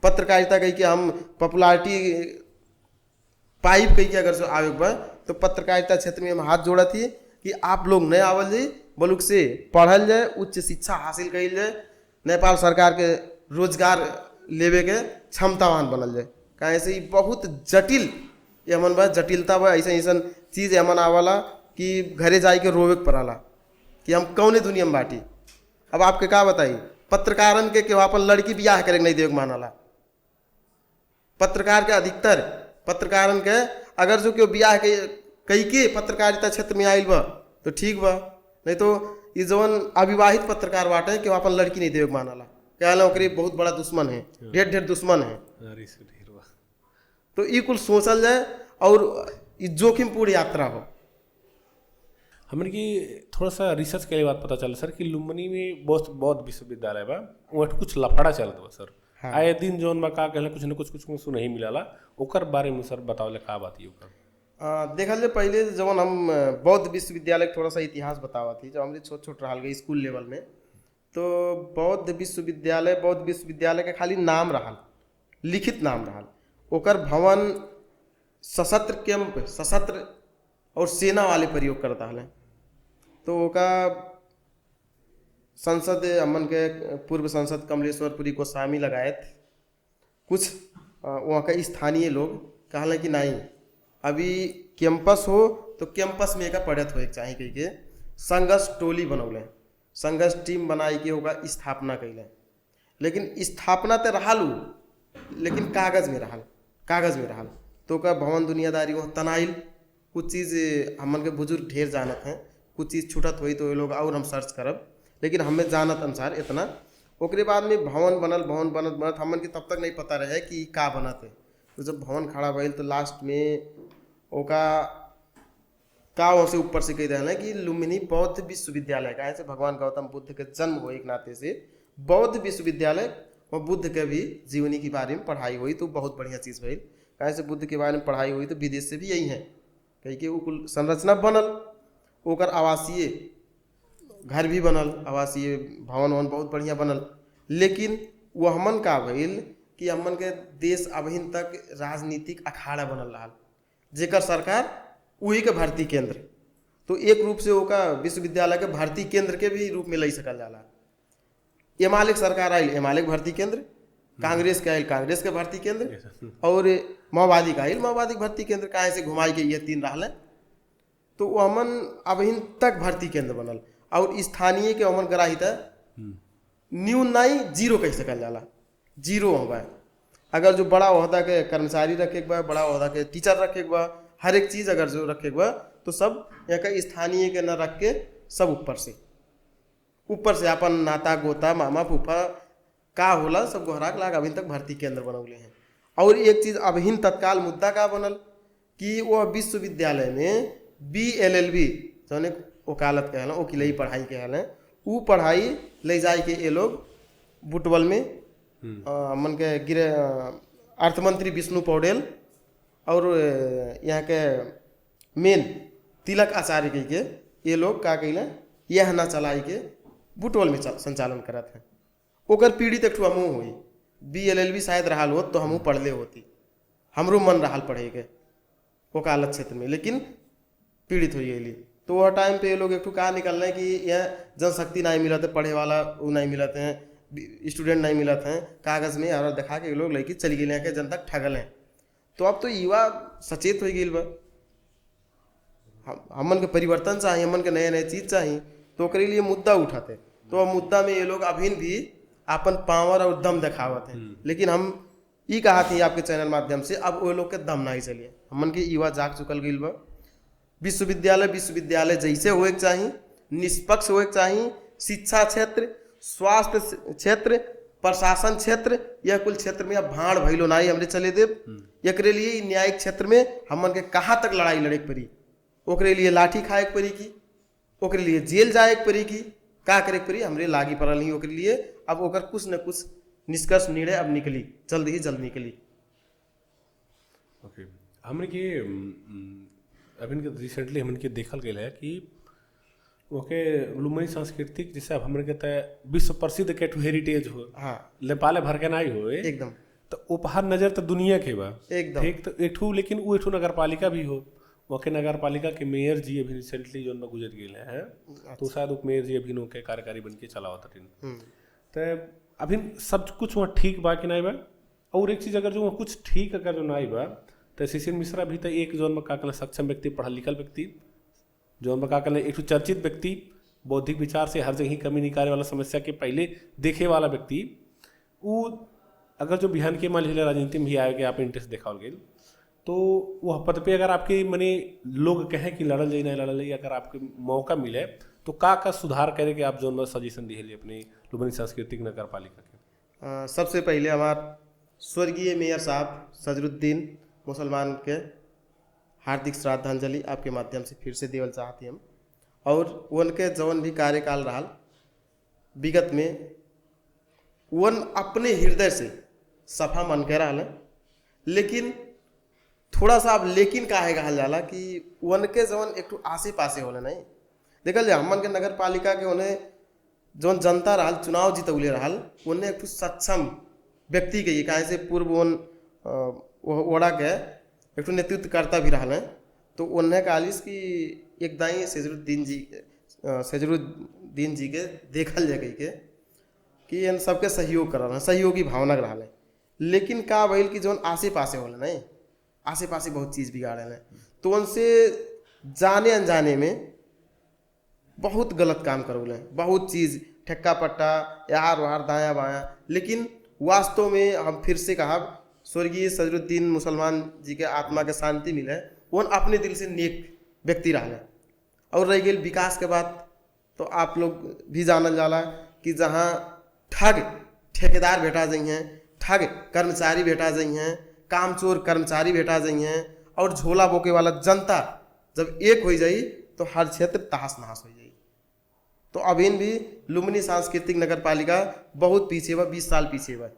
पत्रकारिता कह के हम पॉपुलैरिटी पाइप कह के अगर जो आवे बा, तो पत्रकारिता क्षेत्र में हम हाथ जोड़ा थी कि आप लोग नए आवल जाए, बलुक से पढ़ल जाए, उच्च शिक्षा हासिल कल जाए, नेपाल सरकार के रोजगार लेवे के क्षमतावान बनल जाए। कहीं से बहुत जटिल एमन बा, जटिलता बा, ऐसा ऐसा चीज़ एमन आवाला कि घरे जाए के रोवे के पड़ाला कि हम कौने दुनिया में बाटी। अब आपके का बताई, पत्रकारन के केवल अपन लड़की ब्याह करे नहीं देवे मानाला। पत्रकार के अधिकतर पत्रकारन के अगर जो क्यों ब्याह के कई के पत्रकारिता क्षेत्र में आयल बा तो ठीक बा, नहीं तो ये जवन अविवाहित पत्रकार बाटे कि अपन लड़की नहीं देवे मानाला, कहला ओकरे बहुत बड़ा दुश्मन है, ढेर दुश्मन है। तो ये कुल सोचल जाए और जोखिम पूर्ण यात्रा हो। हमन की थोड़ा सा रिसर्च के लिए बात पता चला सर कि लुम्बिनी में बहुत बौद्ध विश्वविद्यालय बा वहाँ कुछ लफड़ा चलत बा सर। हाँ। आए दिन जौन बा का कहले कुछ न कुछ सुनही मिलाला, ओकर बारे में सर बतावले का बात है ओकर। देखल जाए पहले जब हम बौद्ध विश्वविद्यालय के थोड़ा सा इतिहास बतावा थी जब हमने छोट छोट रहा गए स्कूल लेवल में, तो बौद्ध विश्वविद्यालय के खाली नाम रहल, लिखित नाम रहल। ओकर भवन सशस्त्र कैंप, सशस्त्र और सेना वाले प्रयोग करता है। तो ओका संसद हमन के पूर्व सांसद कमलेश्वरपुरी गोस्वामी लगायत कुछ वहाँ के स्थानीय लोग कहले कि नहीं, अभी कैंपस हो तो कैंपस में एक पढ़त हो चाहिए कही के संघर्ष टोली बनौले, संघर्ष टीम बनाई के होगा स्थापना कैले। लेकिन स्थापना तो रहल लेकिन कागज में रहल तो का भवन दुनियादारी वहाँ तनाइल कुछ चीज़ हमन के बुजुर्ग ढेर जानत हैं, कुछ चीज़ छूटत हुई तो ये लोग और हम सर्च करब, लेकिन हमें जानत अनुसार इतना। ओकरे बाद में भवन बनत हमन के तब तक नहीं पता रहे कि का बनत है। तो जब भवन खड़ा भइल तो लास्ट में ओका का वहाँ से ऊपर से कह रहे हैं कि लुम्बिनी बौद्ध विश्वविद्यालय का ऐसे भगवान गौतम बुद्ध के जन्म हो एक नाते से बौद्ध विश्वविद्यालय और बुद्ध के भी जीवनी के बारे में पढ़ाई हुई तो बहुत बढ़िया चीज़ भइल। कैसे बुद्ध के बारे में पढ़ाई हुई तो विदेश से भी यही है कही कि वो संरचना बनल, ओकर आवासीय घर भी बनल, आवासीय भवन बहुत बढ़िया बनल। लेकिन वो हमन का भइल कि हमन के देश अभी तक राजनीतिक अखाड़ा बनल रहा, जेकर सरकार वही के भर्ती केंद्र, तो एक रूप से ओका विश्वविद्यालय के भर्ती केंद्र के भी रूप में ले सकल जाला। एमाले सरकार आयल एमाले के भर्ती केंद्र, कांग्रेस के आयल कांग्रेस के भर्ती केंद्र, और माओवादी का आयल माओवादी भर्ती केंद्र, कहाँ से घुमाई के ये तीन रहल। तो वो अमन अभी तक भर्ती केंद्र बनल और स्थानीय के अमन ग्राही था न्यून नहीं जीरो कह सकल जाला, जीरो होगा। अगर जो बड़ा ओहदा के कर्मचारी रखे बा, बड़ा ओहदा के टीचर रखे बा, हर एक चीज़ अगर जो रखे बा तो सब यहाँ का स्थानीय के न रख के सब ऊपर से अपन नाता गोता मामा फूफा का होला सब गोहराक लाग अभी तक भर्ती केंद्र बनौले हैं। और एक चीज़ अभी तत्काल मुद्दा का बनल कि वह विश्वविद्यालय में BLLB जौन वकालत के हलन वकीलई पढ़ाई के हलन वो पढ़ाई ले जाए के ये लोग बुटवल में मन के गिरे अर्थमंत्री विष्णु पौडेल और यहाँ के मेन तिलक आचार्य कही के ये लोग का कैले यह ना चलाई के बुटवल में संचालन करत हैं। ओकर पीड़ित एक हमू हुई BLLB शायद रहा होत तो हमू पढ़ले होती, हमरो मन रहा पढ़े के वकालत क्षेत्र में, लेकिन पीड़ित हुई गई। तो वह टाइम पे ये लोग एक कहा निकल रहे हैं कि यह जनशक्ति नहीं मिलते, पढ़े वाला वो नहीं मिलते हैं, स्टूडेंट नहीं मिलते हैं, कागज़ में और दिखा के ये लोग लड़की चली गई हैं जनता ठगल हैं। तो अब तो युवा सचेत हो गई बा, हमन के परिवर्तन चाहिए, हमन के नए नए चीज़ चाहिए, तो के लिए मुद्दा उठाते। तो मुद्दा में ये लोग अभी भी अपन पावर और दम दिखावत हैं। लेकिन हम ये कहा थी आपके चैनल माध्यम से अब वो लोग के दम नहीं चलिए, हमन के युवा जाग चुकल गई बा। विश्वविद्यालय जैसे होए के चाहिए, निष्पक्ष होए के चाहिए, शिक्षा क्षेत्र, स्वास्थ्य क्षेत्र, प्रशासन क्षेत्र, यह कुल क्षेत्र में अब भाड़ भैलो नहीं हमरे चले देव। एकरे लिए न्यायिक क्षेत्र में हमन के कहाँ तक लड़ाई लड़े के पड़ी, ओकरे लिए लाठी खाए के पड़ी की, ओकरे लिए जेल जाए के पड़ी की, का करे के पड़ी हमरे लागी पड़ल नहीं ओकरे लिए। अब ओकर कुछ न कुछ निष्कर्ष निर्णय अब निकली, जल्द निकली। ओके, हमने के अभी रिसेंटली हमन के देखल गया है कि ओके लुम्बिनी सांस्कृतिक जैसे अब हमरे के विश्व प्रसिद्ध केटू हेरिटेज हो, हाँ नेपाल भर के नहीं हो एकदम, तो उपहार नजर तो दुनिया के बा एकदम ठीक। तो एठू लेकिन वो एठू नगर पालिका भी हो, वहाँ नगर पालिका के मेयर जी अभी रिसेंटली जो गुजर गए हैं, तो शायद उप मेयर जी अभी के कार्यकारी बन के चलावत हथिन। तो अभी सब कुछ वहाँ ठीक बा कि नहीं बा। और एक चीज़ अगर जो वहाँ कुछ ठीक अगर जो नहीं बा तो शिशिर मिश्रा भी तो एक जोन में का कहना सक्षम व्यक्ति, पढ़ल लिखल व्यक्ति, जोन में का कहना एक चर्चित व्यक्ति, बौद्धिक विचार से हर जगह कमी निकाले वाला समस्या के पहले देखे वाला व्यक्ति, वो अगर जो बिहान के मान लीजिए राजनीति में भी आए आप इंटरेस्ट देखा गए तो वह पद पे अगर आपके मने लोग कहें कि लड़ल जाए नहीं लड़ल जाए, अगर आपके मौका मिले तो का सुधार करे कि आप जोन में सजेशन दिए अपने लुम्बिनी सांस्कृतिक नगर पालिका के। सबसे पहले हमारे स्वर्गीय मेयर साहब सजरुद्दीन मुसलमान के हार्दिक श्रद्धांजलि आपके माध्यम से फिर से देवल चाहते हम। और उनके जौन भी कार्यकाल रहल विगत में वन अपने हृदय से सफा मन के रहल है। लेकिन थोड़ा सा अब लेकिन काहे कहल जाला कि उनके जौन एक आसे पासे होले नहीं देखल जाए हमन के नगर पालिका के उन्हें जौन जनता रहल चुनाव जितौले रहल उन्हें एक सक्षम व्यक्ति के काहे से पूर्व उन ओड़ा के एक नेतृत्वकर्ता भी रहल हैं। तो उन्हें कहलिस कि एक दाई सेजरुद्दीन जी के देखल जाए कि इन सबके सहयोग कर रहा सहयोगी भावना रहल है। लेकिन का भइल कि जौन आसे पासे होले नहीं आसे पासे बहुत चीज़ बिगाड़े हैं तो उनसे जाने अनजाने में बहुत गलत काम करोले बहुत चीज़ ठक्का पट्टा यार वार दाया बाया। लेकिन वास्तव में हम फिर से कहा स्वर्गीय सजरुद्दीन मुसलमान जी के आत्मा के शांति मिले वन अपने दिल से नेक व्यक्ति रहने। और रह गई विकास के बात तो आप लोग भी जानल जाला कि जहाँ ठग ठेकेदार भेटा जाइ हैं ठग कर्मचारी भेटा जाइ हैं कामचोर कर्मचारी भेटा जाइ हैं और झोला बोके वाला जनता जब एक हो जाई तो हर क्षेत्र तहस नहस हो जाई। तो अभी भी लुम्बिनी सांस्कृतिक नगर पालिका बहुत पीछे बा 20 साल पीछे बा।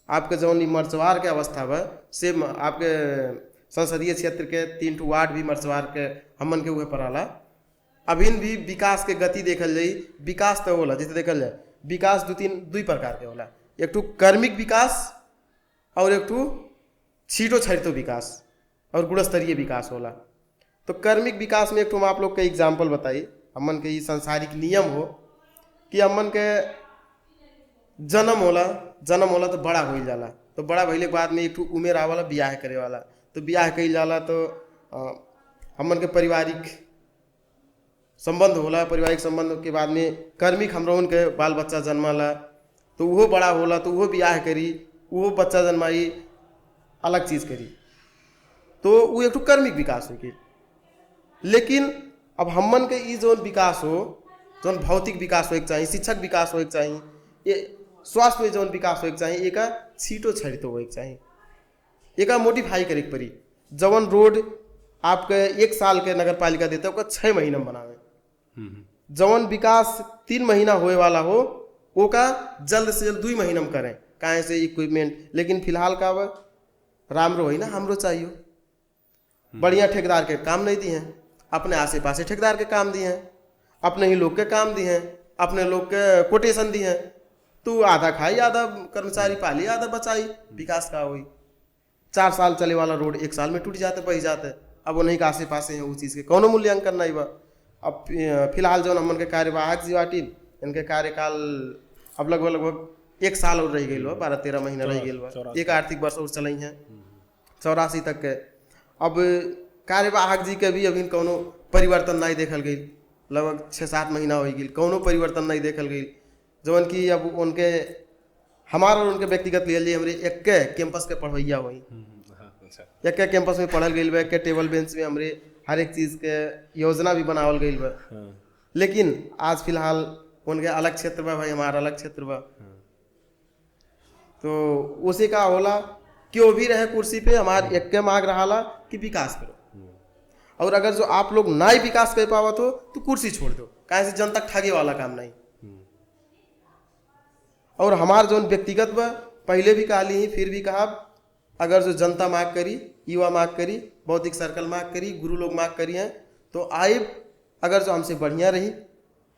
आपके जौन मर्चवार के अवस्था बा से आपके संसदीय क्षेत्र के 3 वार्ड भी मर्चवार के हमन के उहे पड़ाला। अभी भी विकास के गति देखल जाई विकास तो होला जैसे देखल जाए विकास दुई प्रकार के होला एक ठू कर्मिक विकास और एक ठू छीटो छड़तो विकास और गुणस्तरीय विकास होला। तो कर्मिक विकास में एक ठू हम आप लोग के एग्जाम्पल बताई हमन के ये सांसारिक नियम हो कि हमन के जन्म होला तो बड़ा हो जाला तो बड़ा भइले के बाद में एक ठू उमेर आवाला ब्याह करे वाला तो ब्याह कइल जाला तो हमन के पारिवारिक संबंध होला पारिवारिक संबंध के बाद में कर्मिक हमरोन के बाल बच्चा जन्माला तो वो बड़ा होला तो वो ब्याह करी वो बच्चा जन्माई अलग चीज़ करी तो वो एक ठू कर्मिक विकास हो। लेकिन अब हमन के ई जोन विकास हो जोन भौतिक विकास होके चाहिए शिक्षक विकास होके चाहिए ये स्वास्थ्य में जोन विकास होके चाहिए एक छीटो छड़ितो होके चाहिए एक मोडिफाई करे पड़ी। जवन रोड आपके 1 साल के नगर पालिका देते ओका 6 महीना में बनावे जवन विकास 3 महीना होए वाला हो ओका जल्द से जल्द 2 महीना में करें काहे से इक्विपमेंट। लेकिन फिलहाल का रामरो है ना हमरो चाहिए बढ़िया ठेकेदार के काम नहीं दिए हैं अपने आसे पासे ठेकेदार के काम दिए हैं अपने ही लोग के काम दिए हैं अपने लोग के कोटेशन दिए हैं तो आधा खाई आधा कर्मचारी पाली आधा बचाई विकास का हुई। 4 साल चले वाला रोड 1 साल में टूट जाते बह जाते अब उन्हीं के आसे पासे है उस चीज़ के कौनो मूल्यांकन नहीं बा। अब फिलहाल जो हमन के कार्यवाहक जी बाटिन इनके कार्यकाल अब लगभग 1 साल और रह गई 12-13 महीना रह गई एक आर्थिक वर्ष और चल हैं 84 तक के। अब कार्यवाहक जी के भी अभी कोनो परिवर्तन नहीं देखल गई लगभग 6-7 महीना हो गई कौनो परिवर्तन नहीं देखल गई जवन कि अब उनके हमारा और उनके व्यक्तिगत लिए हमारे एक के कैंपस के पढ़वैया हुई एक के कैंपस में पढ़ल गई एक के टेबल बेंच में हमारे हर एक चीज़ के योजना भी बनावल गई बा। लेकिन आज फिलहाल उनके अलग क्षेत्र बा भाई हमारा अलग क्षेत्र बा तो उसी का होला क्यों भी रहे कुर्सी पे हमारे एक के मांग रहा कि विकास करो और अगर जो आप लोग ना ही विकास कर पावत हो तो कुर्सी छोड़ दो काहे से जनता ठगे वाला काम नहीं। और हमार जो व्यक्तिगत बा पहले भी कहली ही फिर भी कहा अगर जो जनता मांग करी युवा मांग करी बौद्धिक सर्कल मांग करी गुरु लोग मांग करी हैं तो आए अगर जो हमसे बढ़िया रही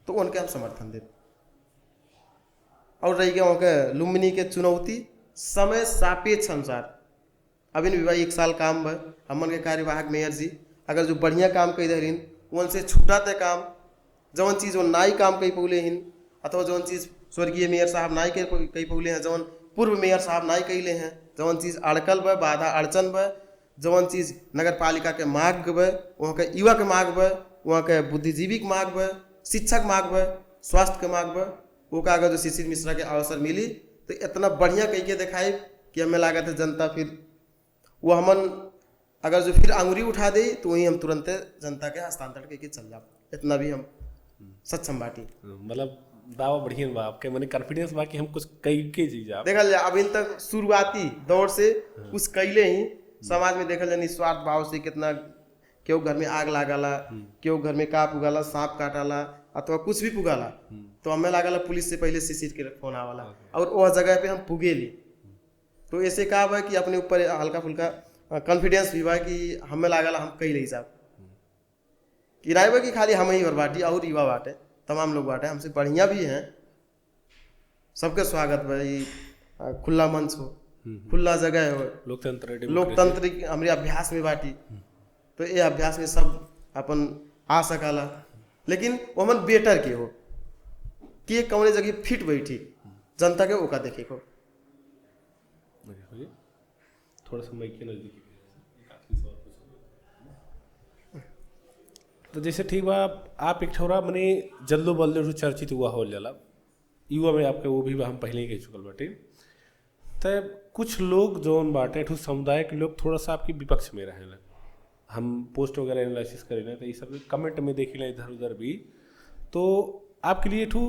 तो उनके हम समर्थन दे। और रही गया उनके लुम्बिनी के चुनौती समय सापेक्ष अनुसार अभी भी भाई 1 साल काम बा हमन के कार्यवाहक मेयर जी अगर जो बढ़िया काम कही दे उनसे छूटाते काम जवन चीज़ वो नाई काम कही पौले हिन अथवा जवन चीज़ स्वर्गीय मेयर साहब नाई कही पौले हैं जवन पूर्व मेयर साहब नाई कहले हैं जवन चीज़ अड़कल बा बाधा अड़चन बा जवन चीज़ नगर पालिका के मांग बा वहाँ के युवा के मांग बा वहाँ के बुद्धिजीवी के मांग बा शिक्षक मांग बा स्वास्थ्य के मांग बा वो का अगर जो शिशिर मिश्रा के अवसर मिली तो इतना बढ़िया कह के दिखाई कि हमें लागत है जनता फिर वो हमन अगर जो फिर अंगुरी उठा दे तो वहीं हम तुरंत जनता के हस्तांतरण करके चल जाए इतना भी हम सक्षम बाटी। मतलब दावा बढ़िया बा आपके मैंने कॉन्फिडेंस बा कि हम कुछ कई के चीज आप देखल जाए अभी तक शुरुआती दौर से कुछ कैले ही समाज में देखल जाए निस्वार्थ भाव से कितना केहू घर में आग लागला, केहू घर में का पुगाला, सांप काटाला अथवा कुछ भी पुगाला तो हमें लागला पुलिस से पहले सीसी के फोन आवाला और वह जगह पे हम पुगेली। तो ऐसे का बा कि अपने ऊपर हल्का फुल्का कॉन्फिडेंस भी बा कि हमें लागला हम कई रही साहब किराए बा कि खाली हम ही बाटी और युवा बाटे, तमाम लोग बाटे हमसे बढ़िया भी हैं। सबके स्वागत भाई, खुला मंच हो, खुला जगह हो, लोकतंत्र हमारे अभ्यास में बाटी, तो ये अभ्यास में सब अपन आ सकाला, लेकिन वो मन बेटर के हो कि कौन जगह फिट बैठी जनता के ओका देखे को। थोड़ा सा माइक के नजदीक। तो जैसे ठीक बा, आप एक ठोरा मने जल्दो बल्दो चर्चित हुआ हो जाला युवा में आपके, वो भी हम पहले ही कह चुकल बाटे। तो कुछ लोग जोन बाटे ठू समुदाय के लोग थोड़ा सा आपके विपक्ष में रहेला, हम पोस्ट वगैरह एनालिसिस करें तो ये सब कमेंट में देखिला इधर उधर भी। तो आपके लिए ठू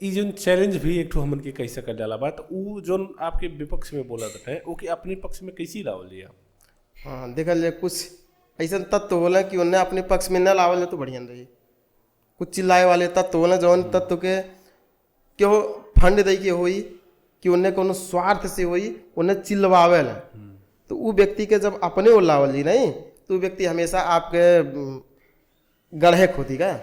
ई जोन चैलेंज भी एक ठू हमन के कैसे कर डाला बात, वो जोन आपके विपक्ष में बोला जाता है वो कि अपने पक्ष में कैसे लावल लिया। हाँ देखल जाए कुछ ऐसा तत्व होला कि उन्हें अपने पक्ष में न लावल तो बढ़िया रही। कुछ चिल्लाए वाले तत्व होला जौन तत्व के क्यों फंड दे के होई कि उन्हें कोनो स्वार्थ से होई उन्हें चिल्लावे ला, तो वो व्यक्ति के जब अपने वो लावल जी नहीं तो वो व्यक्ति हमेशा आपके गढ़े खोदी का।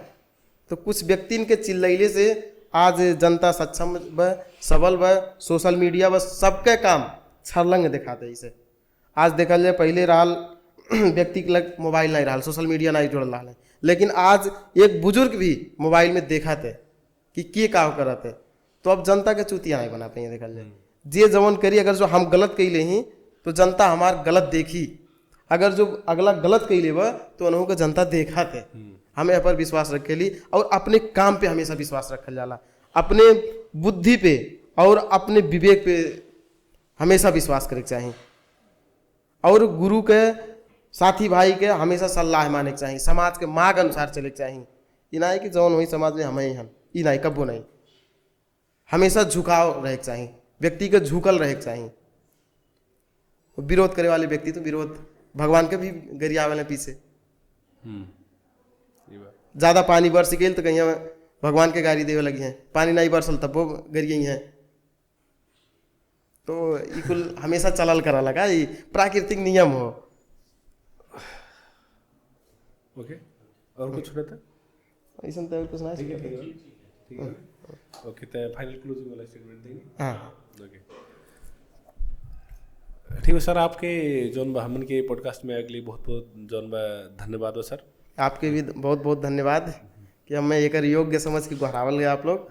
तो कुछ व्यक्ति के चिल्लाइले से आज जनता सक्षम व सबल व सोशल मीडिया व सबके काम छरलंग दिखाते इसे। आज देखल जाए पहले रहल व्यक्ति के लग मोबाइल नहीं रहा, सोशल मीडिया नहीं जुड़ल रहा, लेकिन आज एक बुजुर्ग भी मोबाइल में देखा थे कि का करते, तो अब जनता के चूतिया नहीं बना पाए। देखल जाए जे जवन करी, अगर जो हम गलत कैले ही तो जनता हमार गलत देखी, अगर जो अगला गलत कैले वह तो उन्हों को जनता देखा थे। हमें यहाँ पर विश्वास रखेली और अपने काम पे हमेशा विश्वास रखल जाला, अपने बुद्धि पे और अपने विवेक पे हमेशा विश्वास करे चाहिए, और गुरु के साथी भाई के हमेशा सलाह माने के चाहिए, समाज के मार्ग अनुसार चले के चाहिए। ये ना है कि जौन वही समाज में हम ही हम ये नहीं कबो नहीं, हमेशा झुकाव रहे के चाहिए, व्यक्ति के झुकल रहे के चाहिए। विरोध करे वाले व्यक्ति तो विरोध भगवान के भी गरिया वाले पीछे ज्यादा पानी बरस गई तो कहीं भगवान के गाड़ी देवे लगी हैं, पानी नहीं बरसल तब वो गरिए हैं। तो ये कुल हमेशा चलल करा लगा, ये प्राकृतिक नियम हो। ओके, और कुछ रहता ऐसा तो कुछ नहीं। ठीक है ओके, तो फाइनल क्लोजिंग वाला स्टेटमेंट देंगे। हाँ ओके ठीक है सर, आपके जौन हमन के पॉडकास्ट में अगली बहुत बहुत जौन धन्यवाद हो सर। आपके भी बहुत बहुत धन्यवाद कि हमें एक योग्य समझ के गुहरावल गया आप लोग।